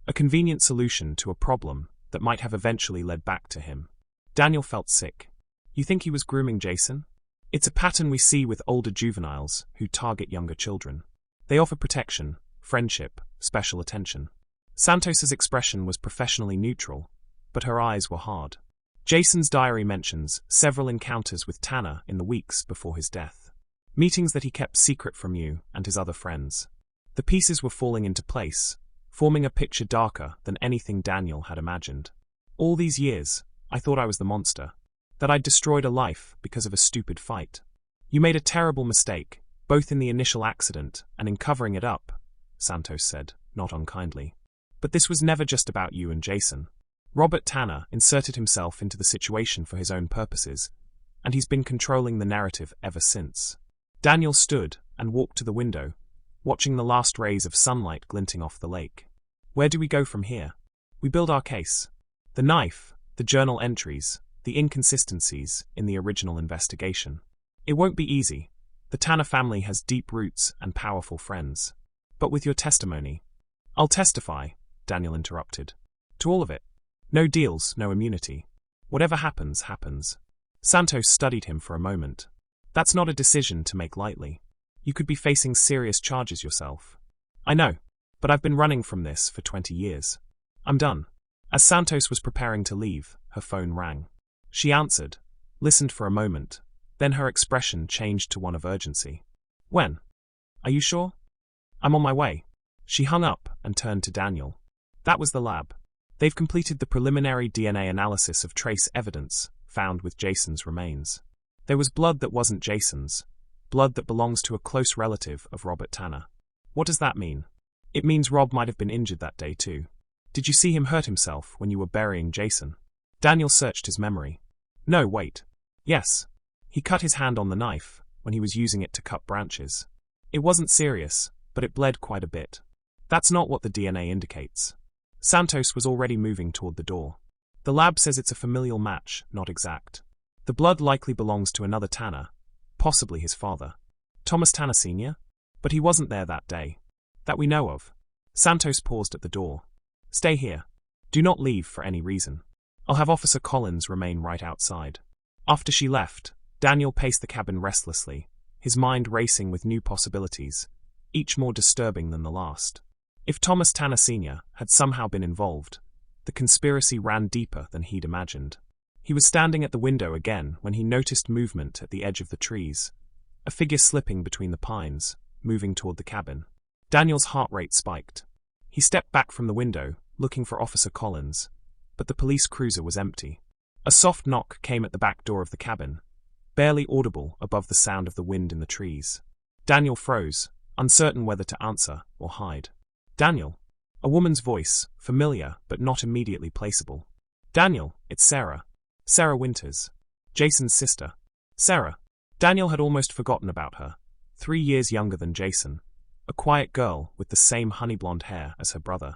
"A convenient solution to a problem that might have eventually led back to him." Daniel felt sick. "You think he was grooming Jason? It's a pattern we see with older juveniles who target younger children. They offer protection, friendship, special attention." Santos's expression was professionally neutral, but her eyes were hard. Jason's diary mentions several encounters with Tanner in the weeks before his death. Meetings that he kept secret from you and his other friends. The pieces were falling into place, forming a picture darker than anything Daniel had imagined. "All these years, I thought I was the monster. That I'd destroyed a life because of a stupid fight. You made a terrible mistake, both in the initial accident and in covering it up," Santos said, not unkindly. "But this was never just about you and Jason. Robert Tanner inserted himself into the situation for his own purposes, and he's been controlling the narrative ever since." Daniel stood and walked to the window, watching the last rays of sunlight glinting off the lake. "Where do we go from here? We build our case. The knife, the journal entries, the inconsistencies in the original investigation. It won't be easy. The Tanner family has deep roots and powerful friends. But with your testimony—" "I'll testify," Daniel interrupted. "To all of it. No deals, no immunity. Whatever happens, happens." Santos studied him for a moment. "That's not a decision to make lightly. You could be facing serious charges yourself." "I know, but I've been running from this for 20 years. I'm done." As Santos was preparing to leave, her phone rang. She answered, listened for a moment, then her expression changed to one of urgency. "When? Are you sure?" "I'm on my way." She hung up and turned to Daniel. "That was the lab. They've completed the preliminary DNA analysis of trace evidence found with Jason's remains. There was blood that wasn't Jason's, blood that belongs to a close relative of Robert Tanner." "What does that mean?" "It means Rob might have been injured that day too. Did you see him hurt himself when you were burying Jason?" Daniel searched his memory. "No, wait. Yes. He cut his hand on the knife when he was using it to cut branches. It wasn't serious, but it bled quite a bit. That's not what the DNA indicates." Santos was already moving toward the door. The lab says it's a familial match, not exact. The blood likely belongs to another Tanner, possibly his father. Thomas Tanner Sr.? But he wasn't there that day. That we know of. Santos paused at the door. Stay here. Do not leave for any reason. I'll have Officer Collins remain right outside. After she left, Daniel paced the cabin restlessly, his mind racing with new possibilities, each more disturbing than the last. If Thomas Tanner Sr. had somehow been involved, the conspiracy ran deeper than he'd imagined. He was standing at the window again when he noticed movement at the edge of the trees, a figure slipping between the pines, moving toward the cabin. Daniel's heart rate spiked. He stepped back from the window, looking for Officer Collins, but the police cruiser was empty. A soft knock came at the back door of the cabin, barely audible above the sound of the wind in the trees. Daniel froze, uncertain whether to answer or hide. Daniel. A woman's voice, familiar but not immediately placeable. Daniel, it's Sarah. Sarah Winters. Jason's sister. Sarah. Daniel had almost forgotten about her. 3 years younger than Jason. A quiet girl with the same honey-blonde hair as her brother.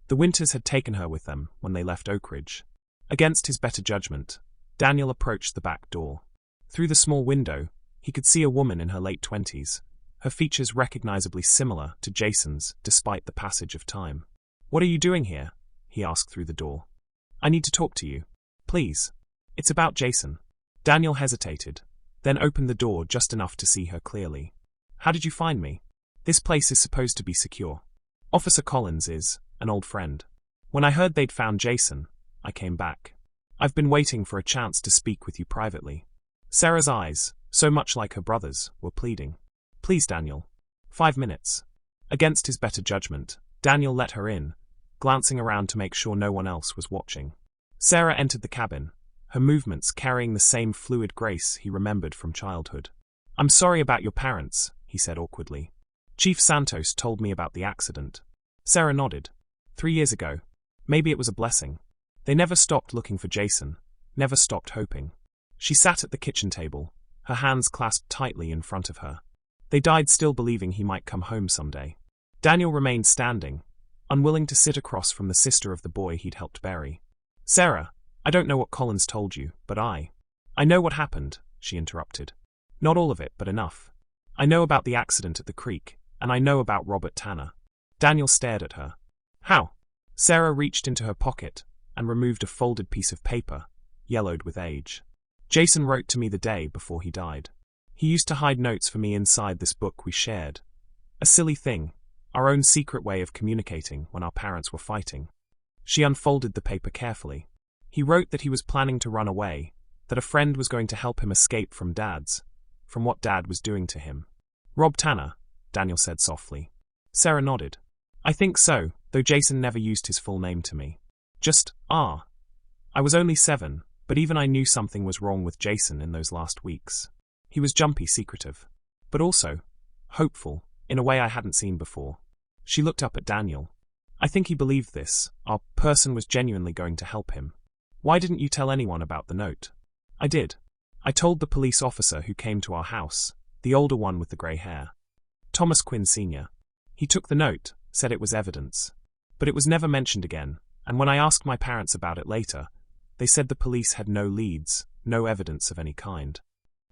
The Winters had taken her with them when they left Oak Ridge. Against his better judgment, Daniel approached the back door. Through the small window, he could see a woman in her late 20s, her features recognizably similar to Jason's despite the passage of time. What are you doing here? He asked through the door. I need to talk to you. Please. It's about Jason. Daniel hesitated, then opened the door just enough to see her clearly. How did you find me? This place is supposed to be secure. Officer Collins is an old friend. When I heard they'd found Jason, I came back. I've been waiting for a chance to speak with you privately. Sarah's eyes, so much like her brother's, were pleading. Please, Daniel. 5 minutes. Against his better judgment, Daniel let her in, glancing around to make sure no one else was watching. Sarah entered the cabin, her movements carrying the same fluid grace he remembered from childhood. I'm sorry about your parents, he said awkwardly. Chief Santos told me about the accident. Sarah nodded. 3 years ago. Maybe it was a blessing. They never stopped looking for Jason, never stopped hoping. She sat at the kitchen table, her hands clasped tightly in front of her. They died still believing he might come home someday. Daniel remained standing, unwilling to sit across from the sister of the boy he'd helped bury. Sarah, I don't know what Collins told you, but I know what happened, she interrupted. Not all of it, but enough. I know about the accident at the creek, and I know about Robert Tanner. Daniel stared at her. How? Sarah reached into her pocket and removed a folded piece of paper, yellowed with age. Jason wrote to me the day before he died. He used to hide notes for me inside this book we shared. A silly thing, our own secret way of communicating when our parents were fighting. She unfolded the paper carefully. He wrote that he was planning to run away, that a friend was going to help him escape from what Dad was doing to him. Rob Tanner, Daniel said softly. Sarah nodded. I think so, though Jason never used his full name to me. Just, I was only 7, but even I knew something was wrong with Jason in those last weeks. He was jumpy, secretive, but also hopeful, in a way I hadn't seen before. She looked up at Daniel. I think he believed this, our person was genuinely going to help him. Why didn't you tell anyone about the note? I did. I told the police officer who came to our house, the older one with the grey hair. Thomas Quinn Sr. He took the note, said it was evidence. But it was never mentioned again, and when I asked my parents about it later, they said the police had no leads, no evidence of any kind.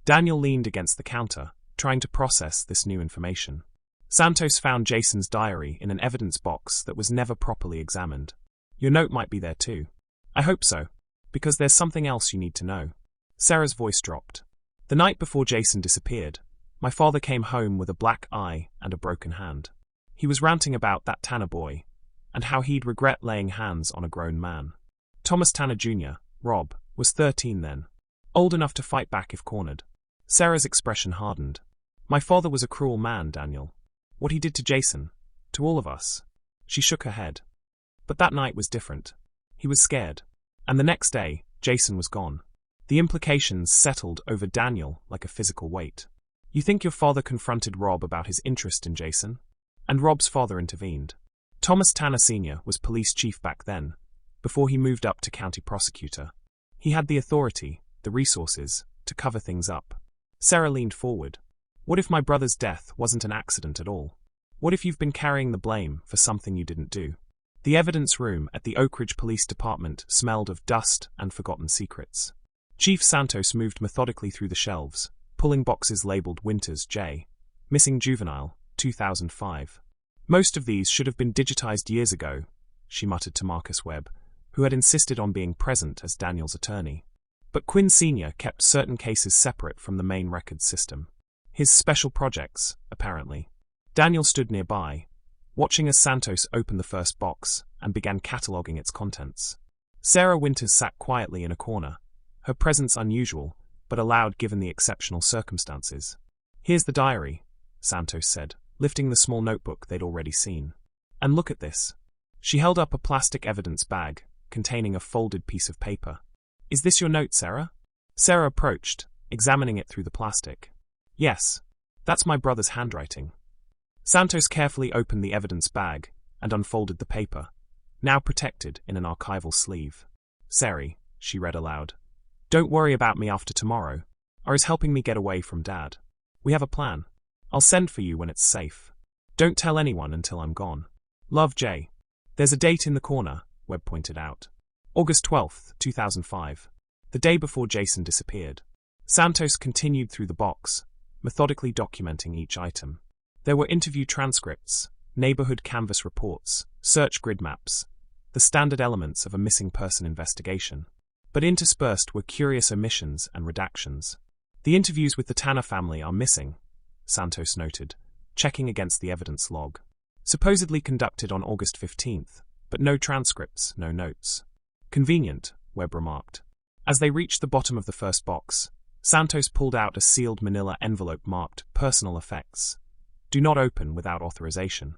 Daniel leaned against the counter, trying to process this new information. Santos found Jason's diary in an evidence box that was never properly examined. Your note might be there too. I hope so, because there's something else you need to know. Sarah's voice dropped. The night before Jason disappeared, my father came home with a black eye and a broken hand. He was ranting about that Tanner boy, and how he'd regret laying hands on a grown man. Thomas Tanner Jr., Rob, was 13 then, old enough to fight back if cornered. Sarah's expression hardened. My father was a cruel man, Daniel. What he did to Jason, to all of us. She shook her head. But that night was different. He was scared. And the next day, Jason was gone. The implications settled over Daniel like a physical weight. You think your father confronted Rob about his interest in Jason? And Rob's father intervened. Thomas Tanner Sr. was police chief back then, before he moved up to county prosecutor. He had the authority, the resources, to cover things up. Sarah leaned forward. What if my brother's death wasn't an accident at all? What if you've been carrying the blame for something you didn't do? The evidence room at the Oak Ridge Police Department smelled of dust and forgotten secrets. Chief Santos moved methodically through the shelves, pulling boxes labeled Winters J. Missing Juvenile, 2005. Most of these should have been digitized years ago, she muttered to Marcus Webb, who had insisted on being present as Daniel's attorney. But Quinn Sr. kept certain cases separate from the main records system. His special projects, apparently. Daniel stood nearby, watching as Santos opened the first box and began cataloging its contents. Sarah Winters sat quietly in a corner, her presence unusual, but allowed given the exceptional circumstances. "Here's the diary," Santos said, lifting the small notebook they'd already seen. "And look at this." She held up a plastic evidence bag, containing a folded piece of paper. "Is this your note, Sarah?" Sarah approached, examining it through the plastic. "Yes. That's my brother's handwriting." Santos carefully opened the evidence bag and unfolded the paper, now protected in an archival sleeve. "Sari," she read aloud. "Don't worry about me after tomorrow. Or is helping me get away from Dad. We have a plan. I'll send for you when it's safe. Don't tell anyone until I'm gone. Love, Jay." "There's a date in the corner," Webb pointed out. "August 12th, 2005. The day before Jason disappeared." Santos continued through the box, methodically documenting each item. There were interview transcripts, neighborhood canvas reports, search grid maps, the standard elements of a missing person investigation. But interspersed were curious omissions and redactions. "The interviews with the Tanner family are missing," Santos noted, checking against the evidence log. "Supposedly conducted on August 15th, but no transcripts, no notes." "Convenient," Webb remarked. As they reached the bottom of the first box, Santos pulled out a sealed manila envelope marked Personal Effects. "Do not open without authorization."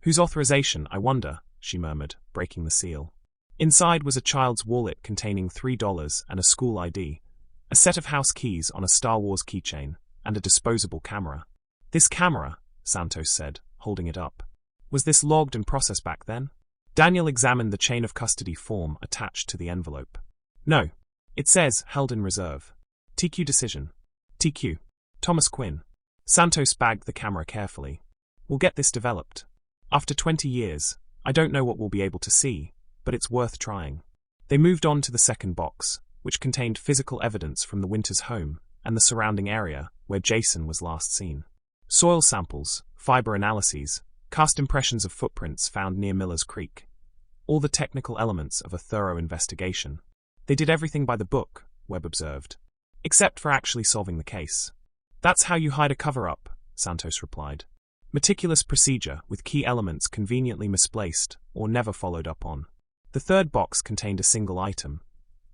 "Whose authorization, I wonder?" she murmured, breaking the seal. Inside was a child's wallet containing $3 and a school ID, a set of house keys on a Star Wars keychain, and a disposable camera. "This camera," Santos said, holding it up. "Was this logged and processed back then?" Daniel examined the chain of custody form attached to the envelope. "No. It says, held in reserve. TQ decision. TQ. Thomas Quinn." Santos bagged the camera carefully. "We'll get this developed. After 20 years, I don't know what we'll be able to see, but it's worth trying." They moved on to the second box, which contained physical evidence from the Winters home and the surrounding area where Jason was last seen. Soil samples, fiber analyses, cast impressions of footprints found near Miller's Creek. All the technical elements of a thorough investigation. "They did everything by the book," Webb observed. "Except for actually solving the case." "That's how you hide a cover-up," Santos replied. "Meticulous procedure with key elements conveniently misplaced or never followed up on." The third box contained a single item.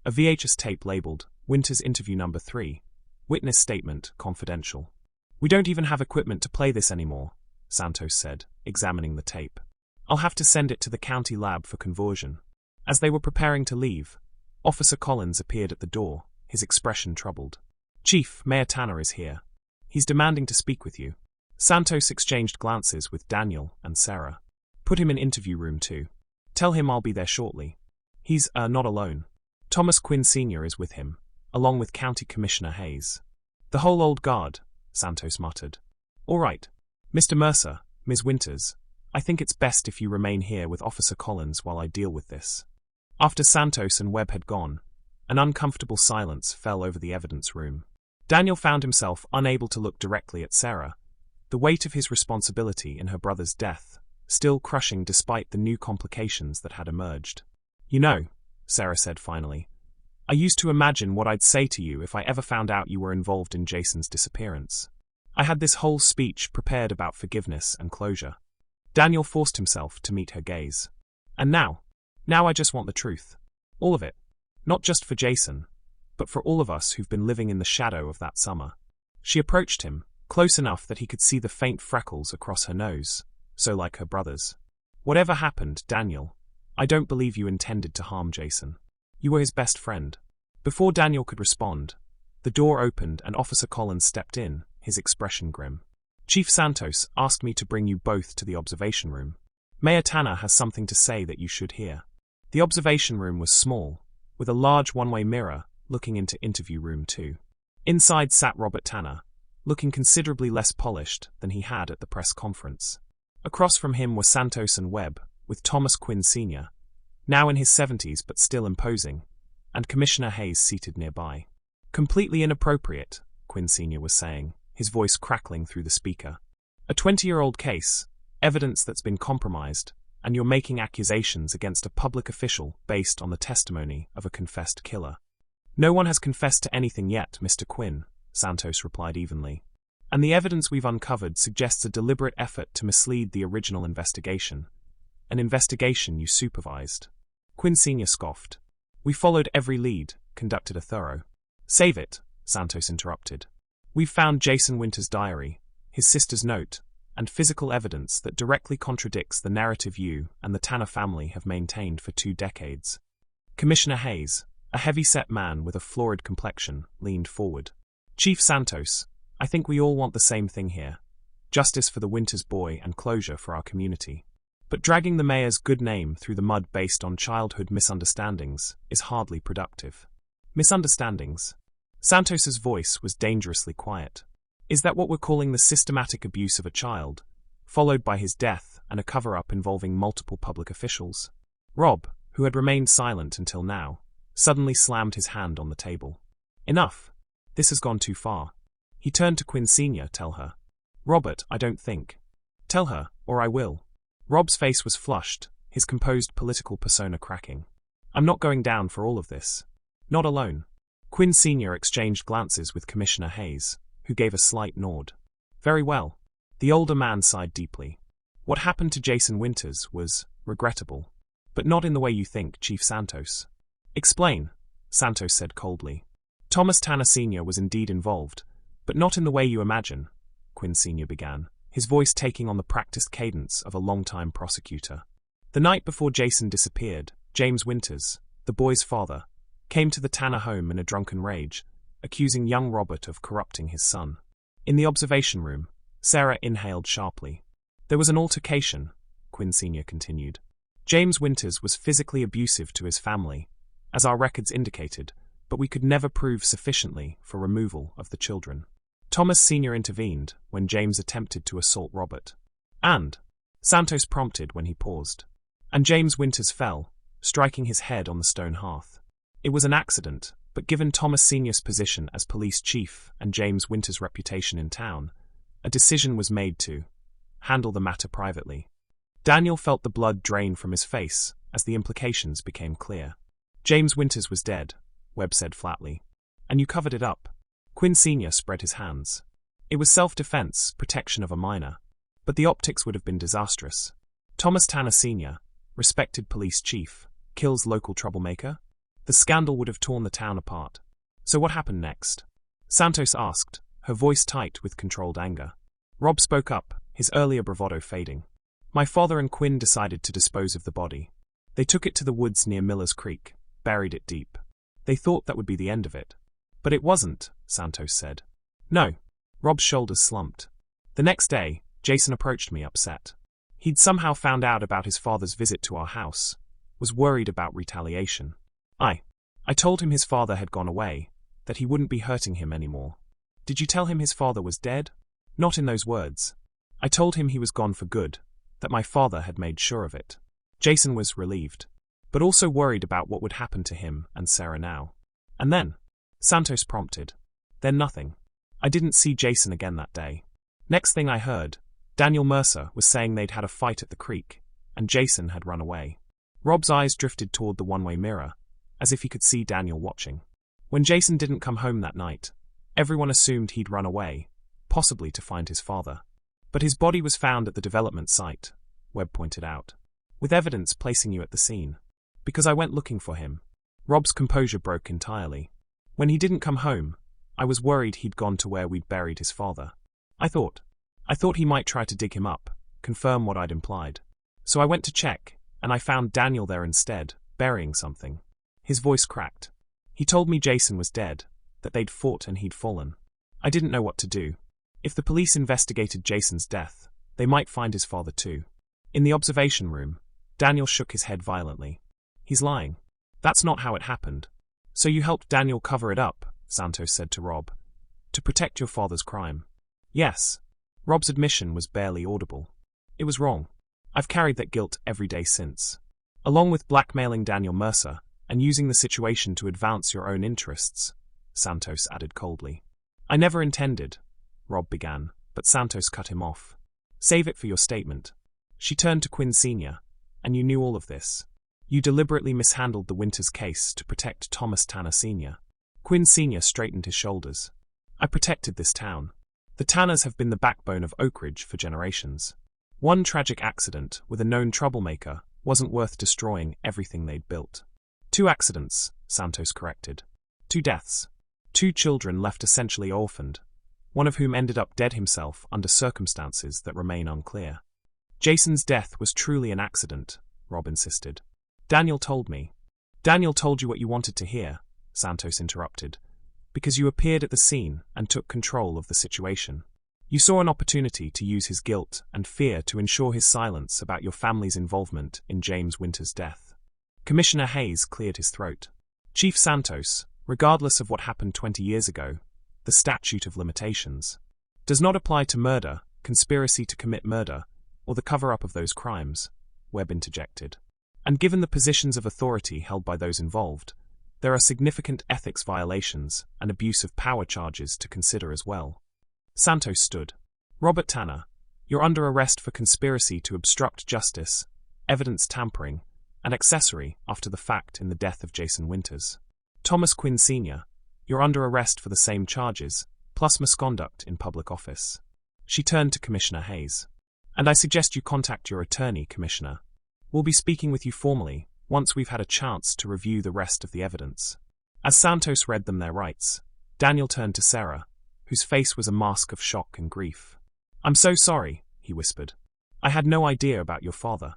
A VHS tape labeled, Winters Interview Number 3. Witness Statement, Confidential. "We don't even have equipment to play this anymore," Santos said, examining the tape. "I'll have to send it to the county lab for conversion." As they were preparing to leave, Officer Collins appeared at the door, his expression troubled. "Chief, Mayor Tanner is here. He's demanding to speak with you." Santos exchanged glances with Daniel and Sarah. "Put him in interview room 2. Tell him I'll be there shortly. He's, not alone. Thomas Quinn Sr. is with him, along with County Commissioner Hayes." "The whole old guard," Santos muttered. "All right. Mr. Mercer, Ms. Winters, I think it's best if you remain here with Officer Collins while I deal with this." After Santos and Webb had gone, an uncomfortable silence fell over the evidence room. Daniel found himself unable to look directly at Sarah, the weight of his responsibility in her brother's death still crushing despite the new complications that had emerged. "You know," Sarah said finally, "I used to imagine what I'd say to you if I ever found out you were involved in Jason's disappearance. I had this whole speech prepared about forgiveness and closure." Daniel forced himself to meet her gaze. "And now I just want the truth. All of it. Not just for Jason, but for all of us who've been living in the shadow of that summer." She approached him, close enough that he could see the faint freckles across her nose, so like her brother's. "Whatever happened, Daniel, I don't believe you intended to harm Jason. You were his best friend." Before Daniel could respond, the door opened and Officer Collins stepped in, his expression grim. "Chief Santos asked me to bring you both to the observation room. Mayor Tanner has something to say that you should hear." The observation room was small, with a large one-way mirror looking into interview room 2. Inside sat Robert Tanner, looking considerably less polished than he had at the press conference. Across from him were Santos and Webb, with Thomas Quinn Sr., now in his 70s but still imposing, and Commissioner Hayes seated nearby. Completely inappropriate, Quinn Sr. was saying, his voice crackling through the speaker. A 20-year-old case, evidence that's been compromised, and you're making accusations against a public official based on the testimony of a confessed killer. No one has confessed to anything yet, Mr. Quinn, Santos replied evenly. And the evidence we've uncovered suggests a deliberate effort to mislead the original investigation. An investigation you supervised. Quinn Sr. scoffed. We followed every lead, conducted a thorough. Save it, Santos interrupted. We've found Jason Winter's diary, his sister's note, and physical evidence that directly contradicts the narrative you and the Tanner family have maintained for 2 decades. Commissioner Hayes, a heavy-set man with a florid complexion, leaned forward. Chief Santos, I think we all want the same thing here. Justice for the Winters boy and closure for our community. But dragging the mayor's good name through the mud based on childhood misunderstandings is hardly productive. Misunderstandings? Santos's voice was dangerously quiet. Is that what we're calling the systematic abuse of a child, followed by his death and a cover-up involving multiple public officials? Rob, who had remained silent until now, suddenly slammed his hand on the table. Enough. This has gone too far. He turned to Quinn Sr. Tell her. Robert, I don't think. Tell her, or I will. Rob's face was flushed, his composed political persona cracking. I'm not going down for all of this. Not alone. Quinn Sr. exchanged glances with Commissioner Hayes, who gave a slight nod. Very well. The older man sighed deeply. What happened to Jason Winters was regrettable. But not in the way you think, Chief Santos. Explain, Santos said coldly. Thomas Tanner Sr. was indeed involved, but not in the way you imagine, Quinn Sr. began, his voice taking on the practiced cadence of a long-time prosecutor. The night before Jason disappeared, James Winters, the boy's father, came to the Tanner home in a drunken rage, accusing young Robert of corrupting his son. In the observation room, Sarah inhaled sharply. There was an altercation, Quinn Sr. continued. James Winters was physically abusive to his family, as our records indicated, but we could never prove sufficiently for removal of the children. Thomas Sr. intervened when James attempted to assault Robert. And, Santos prompted when he paused. And James Winters fell, striking his head on the stone hearth. It was an accident, but given Thomas Sr.'s position as police chief and James Winters' reputation in town, a decision was made to handle the matter privately. Daniel felt the blood drain from his face as the implications became clear. James Winters was dead, Webb said flatly. And you covered it up. Quinn Sr. spread his hands. It was self-defense, protection of a minor. But the optics would have been disastrous. Thomas Tanner Sr., respected police chief, kills local troublemaker? The scandal would have torn the town apart. So what happened next? Santos asked, her voice tight with controlled anger. Rob spoke up, his earlier bravado fading. My father and Quinn decided to dispose of the body. They took it to the woods near Miller's Creek, buried it deep. They thought that would be the end of it. But it wasn't, Santos said. No. Rob's shoulders slumped. The next day, Jason approached me upset. He'd somehow found out about his father's visit to our house, was worried about retaliation. I told him his father had gone away, that he wouldn't be hurting him anymore. Did you tell him his father was dead? Not in those words. I told him he was gone for good, that my father had made sure of it. Jason was relieved, but also worried about what would happen to him and Sarah now. And then, Santos prompted. Then nothing. I didn't see Jason again that day. Next thing I heard, Daniel Mercer was saying they'd had a fight at the creek, and Jason had run away. Rob's eyes drifted toward the one-way mirror, as if he could see Daniel watching. When Jason didn't come home that night, everyone assumed he'd run away, possibly to find his father. But his body was found at the development site, Webb pointed out, with evidence placing you at the scene. Because I went looking for him. Rob's composure broke entirely. When he didn't come home, I was worried he'd gone to where we'd buried his father. I thought he might try to dig him up, confirm what I'd implied. So I went to check, and I found Daniel there instead, burying something. His voice cracked. He told me Jason was dead, that they'd fought and he'd fallen. I didn't know what to do. If the police investigated Jason's death, they might find his father too. In the observation room, Daniel shook his head violently. He's lying. That's not how it happened. So you helped Daniel cover it up, Santos said to Rob. To protect your father's crime. Yes. Rob's admission was barely audible. It was wrong. I've carried that guilt every day since. Along with blackmailing Daniel Mercer and using the situation to advance your own interests, Santos added coldly. I never intended, Rob began, but Santos cut him off. Save it for your statement. She turned to Quinn Sr., and you knew all of this. You deliberately mishandled the Winters case to protect Thomas Tanner Sr. Quinn Sr. straightened his shoulders. I protected this town. The Tanners have been the backbone of Oak Ridge for generations. One tragic accident with a known troublemaker wasn't worth destroying everything they'd built. 2 accidents, Santos corrected. 2 deaths. 2 children left essentially orphaned, one of whom ended up dead himself under circumstances that remain unclear. Jason's death was truly an accident, Rob insisted. Daniel told me. Daniel told you what you wanted to hear, Santos interrupted, because you appeared at the scene and took control of the situation. You saw an opportunity to use his guilt and fear to ensure his silence about your family's involvement in James Winters' death. Commissioner Hayes cleared his throat. Chief Santos, regardless of what happened 20 years ago, the statute of limitations does not apply to murder, conspiracy to commit murder, or the cover-up of those crimes, Webb interjected. And given the positions of authority held by those involved, there are significant ethics violations and abuse of power charges to consider as well. Santos stood. Robert Tanner, you're under arrest for conspiracy to obstruct justice, evidence tampering, and accessory after the fact in the death of Jason Winters. Thomas Quinn Sr., you're under arrest for the same charges, plus misconduct in public office. She turned to Commissioner Hayes. And I suggest you contact your attorney, Commissioner. We'll be speaking with you formally once we've had a chance to review the rest of the evidence. As Santos read them their rights, Daniel turned to Sarah, whose face was a mask of shock and grief. I'm so sorry, he whispered. I had no idea about your father.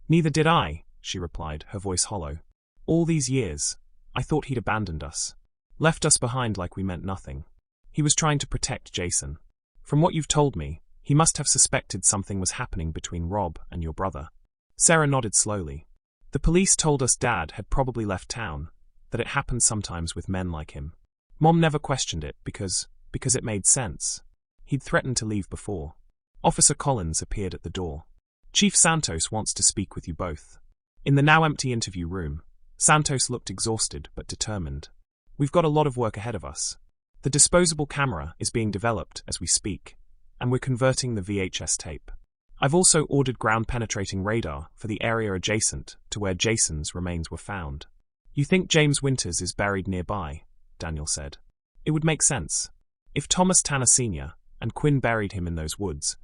Neither did I, she replied, her voice hollow. All these years, I thought he'd abandoned us. Left us behind like we meant nothing. He was trying to protect Jason. From what you've told me, he must have suspected something was happening between Rob and your brother. Sarah nodded slowly. The police told us Dad had probably left town, that it happened sometimes with men like him. Mom never questioned it because it made sense. He'd threatened to leave before. Officer Collins appeared at the door. Chief Santos wants to speak with you both. In the now empty interview room, Santos looked exhausted but determined. We've got a lot of work ahead of us. The disposable camera is being developed as we speak, and we're converting the VHS tape. I've also ordered ground-penetrating radar for the area adjacent to where Jason's remains were found. You think James Winters is buried nearby, Daniel said. It would make sense. If Thomas Tanner Sr. and Quinn buried him in those woods,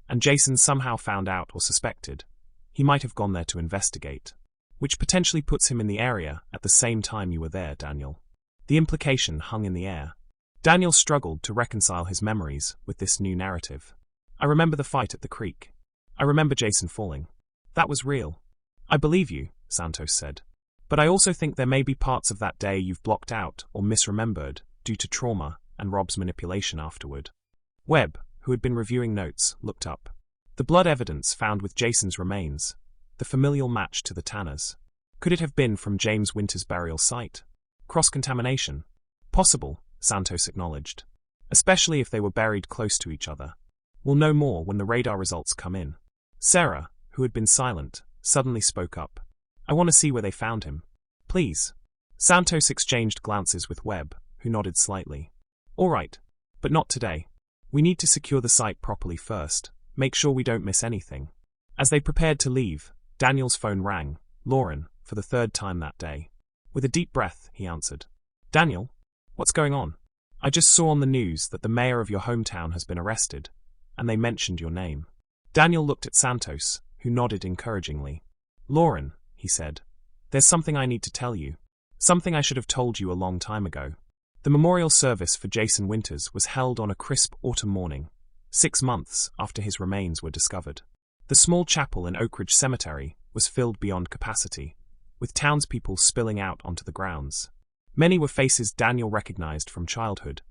and Jason somehow found out or suspected, he might have gone there to investigate, which potentially puts him in the area at the same time you were there, Daniel. The implication hung in the air. Daniel struggled to reconcile his memories with this new narrative. I remember the fight at the creek. I remember Jason falling. That was real. I believe you, Santos said. But I also think there may be parts of that day you've blocked out or misremembered due to trauma and Rob's manipulation afterward. Webb, who had been reviewing notes, looked up. The blood evidence found with Jason's remains, the familial match to the Tanners. Could it have been from James Winters' burial site? Cross-contamination? Possible, Santos acknowledged. Especially if they were buried close to each other. We'll know more when the radar results come in. Sarah, who had been silent, suddenly spoke up. I want to see where they found him. Please. Santos exchanged glances with Webb, who nodded slightly. All right, but not today. We need to secure the site properly first, make sure we don't miss anything. As they prepared to leave, Daniel's phone rang, Lauren, for the 3rd time that day. With a deep breath, he answered. Daniel? What's going on? I just saw on the news that the mayor of your hometown has been arrested, and they mentioned your name. Daniel looked at Santos, who nodded encouragingly. Lauren, he said, there's something I need to tell you. Something I should have told you a long time ago. The memorial service for Jason Winters was held on a crisp autumn morning, 6 months after his remains were discovered. The small chapel in Oak Ridge Cemetery was filled beyond capacity, with townspeople spilling out onto the grounds. Many were faces Daniel recognized from childhood,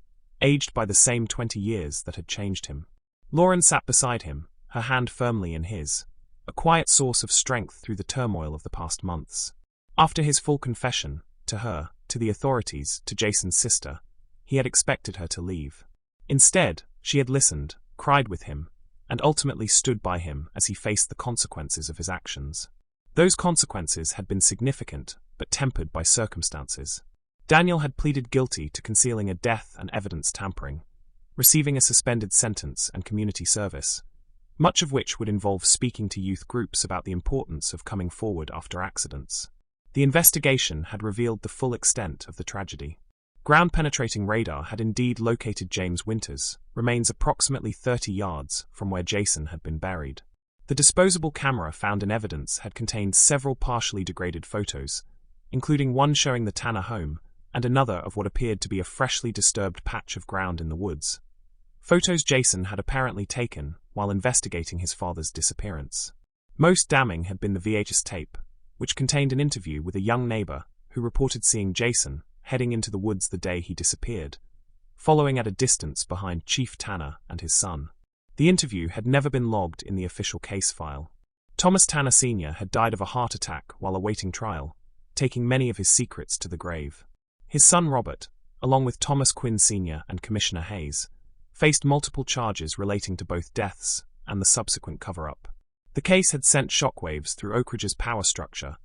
aged by the same 20 years that had changed him. Lauren sat beside him, her hand firmly in his, a quiet source of strength through the turmoil of the past months. After his full confession, to her, to the authorities, to Jason's sister, he had expected her to leave. Instead, she had listened, cried with him, and ultimately stood by him as he faced the consequences of his actions. Those consequences had been significant, but tempered by circumstances. Daniel had pleaded guilty to concealing a death and evidence tampering, receiving a suspended sentence and community service, much of which would involve speaking to youth groups about the importance of coming forward after accidents. The investigation had revealed the full extent of the tragedy. Ground-penetrating radar had indeed located James Winters, remains approximately 30 yards from where Jason had been buried. The disposable camera found in evidence had contained several partially degraded photos, including one showing the Tanner home and another of what appeared to be a freshly disturbed patch of ground in the woods. Photos Jason had apparently taken while investigating his father's disappearance. Most damning had been the VHS tape, which contained an interview with a young neighbor who reported seeing Jason heading into the woods the day he disappeared, following at a distance behind Chief Tanner and his son. The interview had never been logged in the official case file. Thomas Tanner Sr. had died of a heart attack while awaiting trial, taking many of his secrets to the grave. His son Robert, along with Thomas Quinn Sr. and Commissioner Hayes, faced multiple charges relating to both deaths and the subsequent cover-up. The case had sent shockwaves through Oak Ridge's power structure,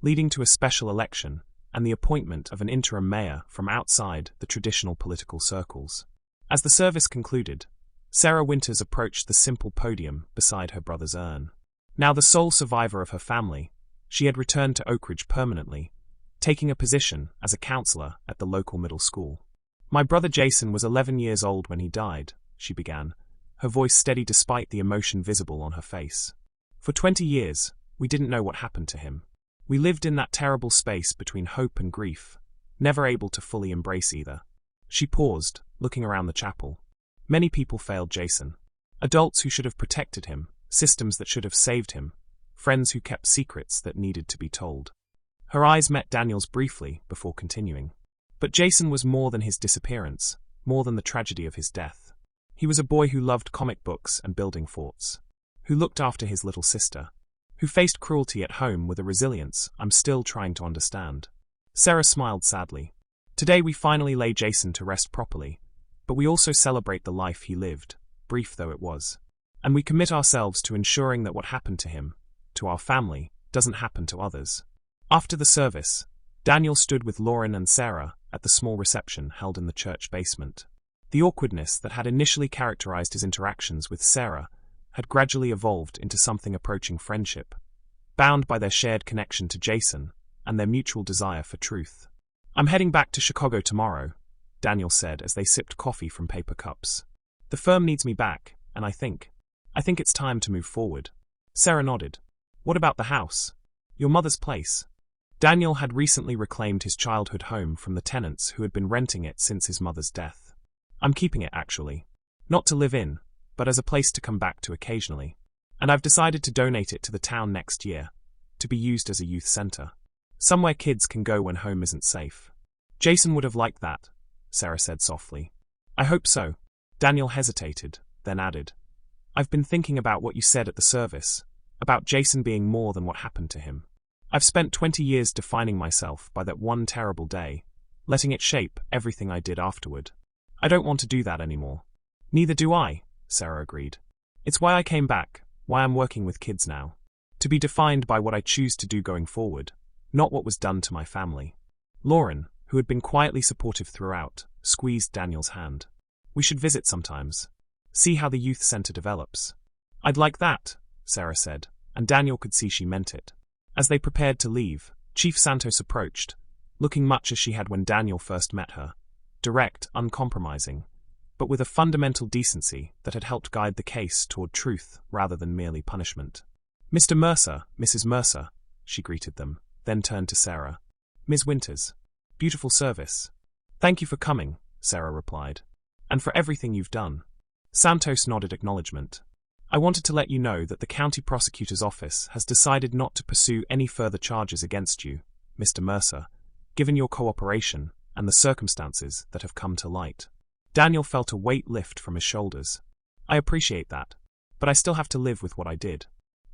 leading to a special election and the appointment of an interim mayor from outside the traditional political circles. As the service concluded, Sarah Winters approached the simple podium beside her brother's urn. Now the sole survivor of her family, she had returned to Oak Ridge permanently, taking a position as a counselor at the local middle school. "My brother Jason was 11 years old when he died," she began, her voice steady despite the emotion visible on her face. "For 20 years, we didn't know what happened to him. We lived in that terrible space between hope and grief, never able to fully embrace either." She paused, looking around the chapel. Many people failed Jason. Adults who should have protected him, systems that should have saved him, friends who kept secrets that needed to be told. Her eyes met Daniel's briefly before continuing. But Jason was more than his disappearance, more than the tragedy of his death. He was a boy who loved comic books and building forts, who looked after his little sister, who faced cruelty at home with a resilience I'm still trying to understand. Sarah smiled sadly. "Today we finally lay Jason to rest properly, but we also celebrate the life he lived, brief though it was. And we commit ourselves to ensuring that what happened to him, to our family, doesn't happen to others." After the service, Daniel stood with Lauren and Sarah at the small reception held in the church basement. The awkwardness that had initially characterized his interactions with Sarah had gradually evolved into something approaching friendship, bound by their shared connection to Jason and their mutual desire for truth. "I'm heading back to Chicago tomorrow," Daniel said as they sipped coffee from paper cups. "The firm needs me back, and I think it's time to move forward." Sarah nodded. "What about the house? Your mother's place?" Daniel had recently reclaimed his childhood home from the tenants who had been renting it since his mother's death. "I'm keeping it, actually. Not to live in, but as a place to come back to occasionally. And I've decided to donate it to the town next year, to be used as a youth center. Somewhere kids can go when home isn't safe." "Jason would have liked that," Sarah said softly. "I hope so." Daniel hesitated, then added, "I've been thinking about what you said at the service, about Jason being more than what happened to him. I've spent 20 years defining myself by that one terrible day, letting it shape everything I did afterward. I don't want to do that anymore." "Neither do I," Sarah agreed. "It's why I came back, why I'm working with kids now. To be defined by what I choose to do going forward, not what was done to my family." Lauren, who had been quietly supportive throughout, squeezed Daniel's hand. "We should visit sometimes. See how the youth center develops." "I'd like that," Sarah said, and Daniel could see she meant it. As they prepared to leave, Chief Santos approached, looking much as she had when Daniel first met her, direct, uncompromising, but with a fundamental decency that had helped guide the case toward truth rather than merely punishment. "Mr. Mercer, Mrs. Mercer," she greeted them, then turned to Sarah. "Ms. Winters. Beautiful service." "Thank you for coming," Sarah replied. "And for everything you've done." Santos nodded acknowledgement. "I wanted to let you know that the county prosecutor's office has decided not to pursue any further charges against you, Mr. Mercer, given your cooperation and the circumstances that have come to light." Daniel felt a weight lift from his shoulders. "I appreciate that, but I still have to live with what I did."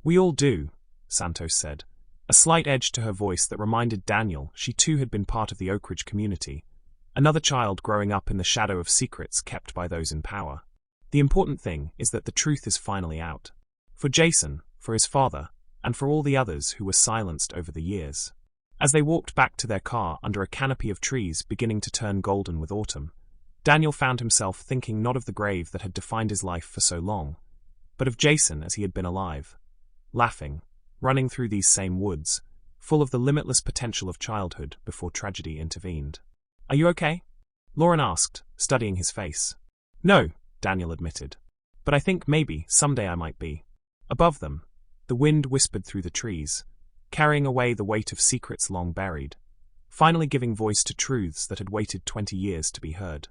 "We all do," Santos said, a slight edge to her voice that reminded Daniel she too had been part of the Oak Ridge community, another child growing up in the shadow of secrets kept by those in power. The important thing is that the truth is finally out. For Jason, for his father, and for all the others who were silenced over the years. As they walked back to their car under a canopy of trees beginning to turn golden with autumn, Daniel found himself thinking not of the grave that had defined his life for so long, but of Jason as he had been alive, laughing, running through these same woods, full of the limitless potential of childhood before tragedy intervened. "Are you okay?" Lauren asked, studying his face. "No," Daniel admitted. "But I think maybe someday I might be." Above them, the wind whispered through the trees, carrying away the weight of secrets long buried, finally giving voice to truths that had waited 20 years to be heard.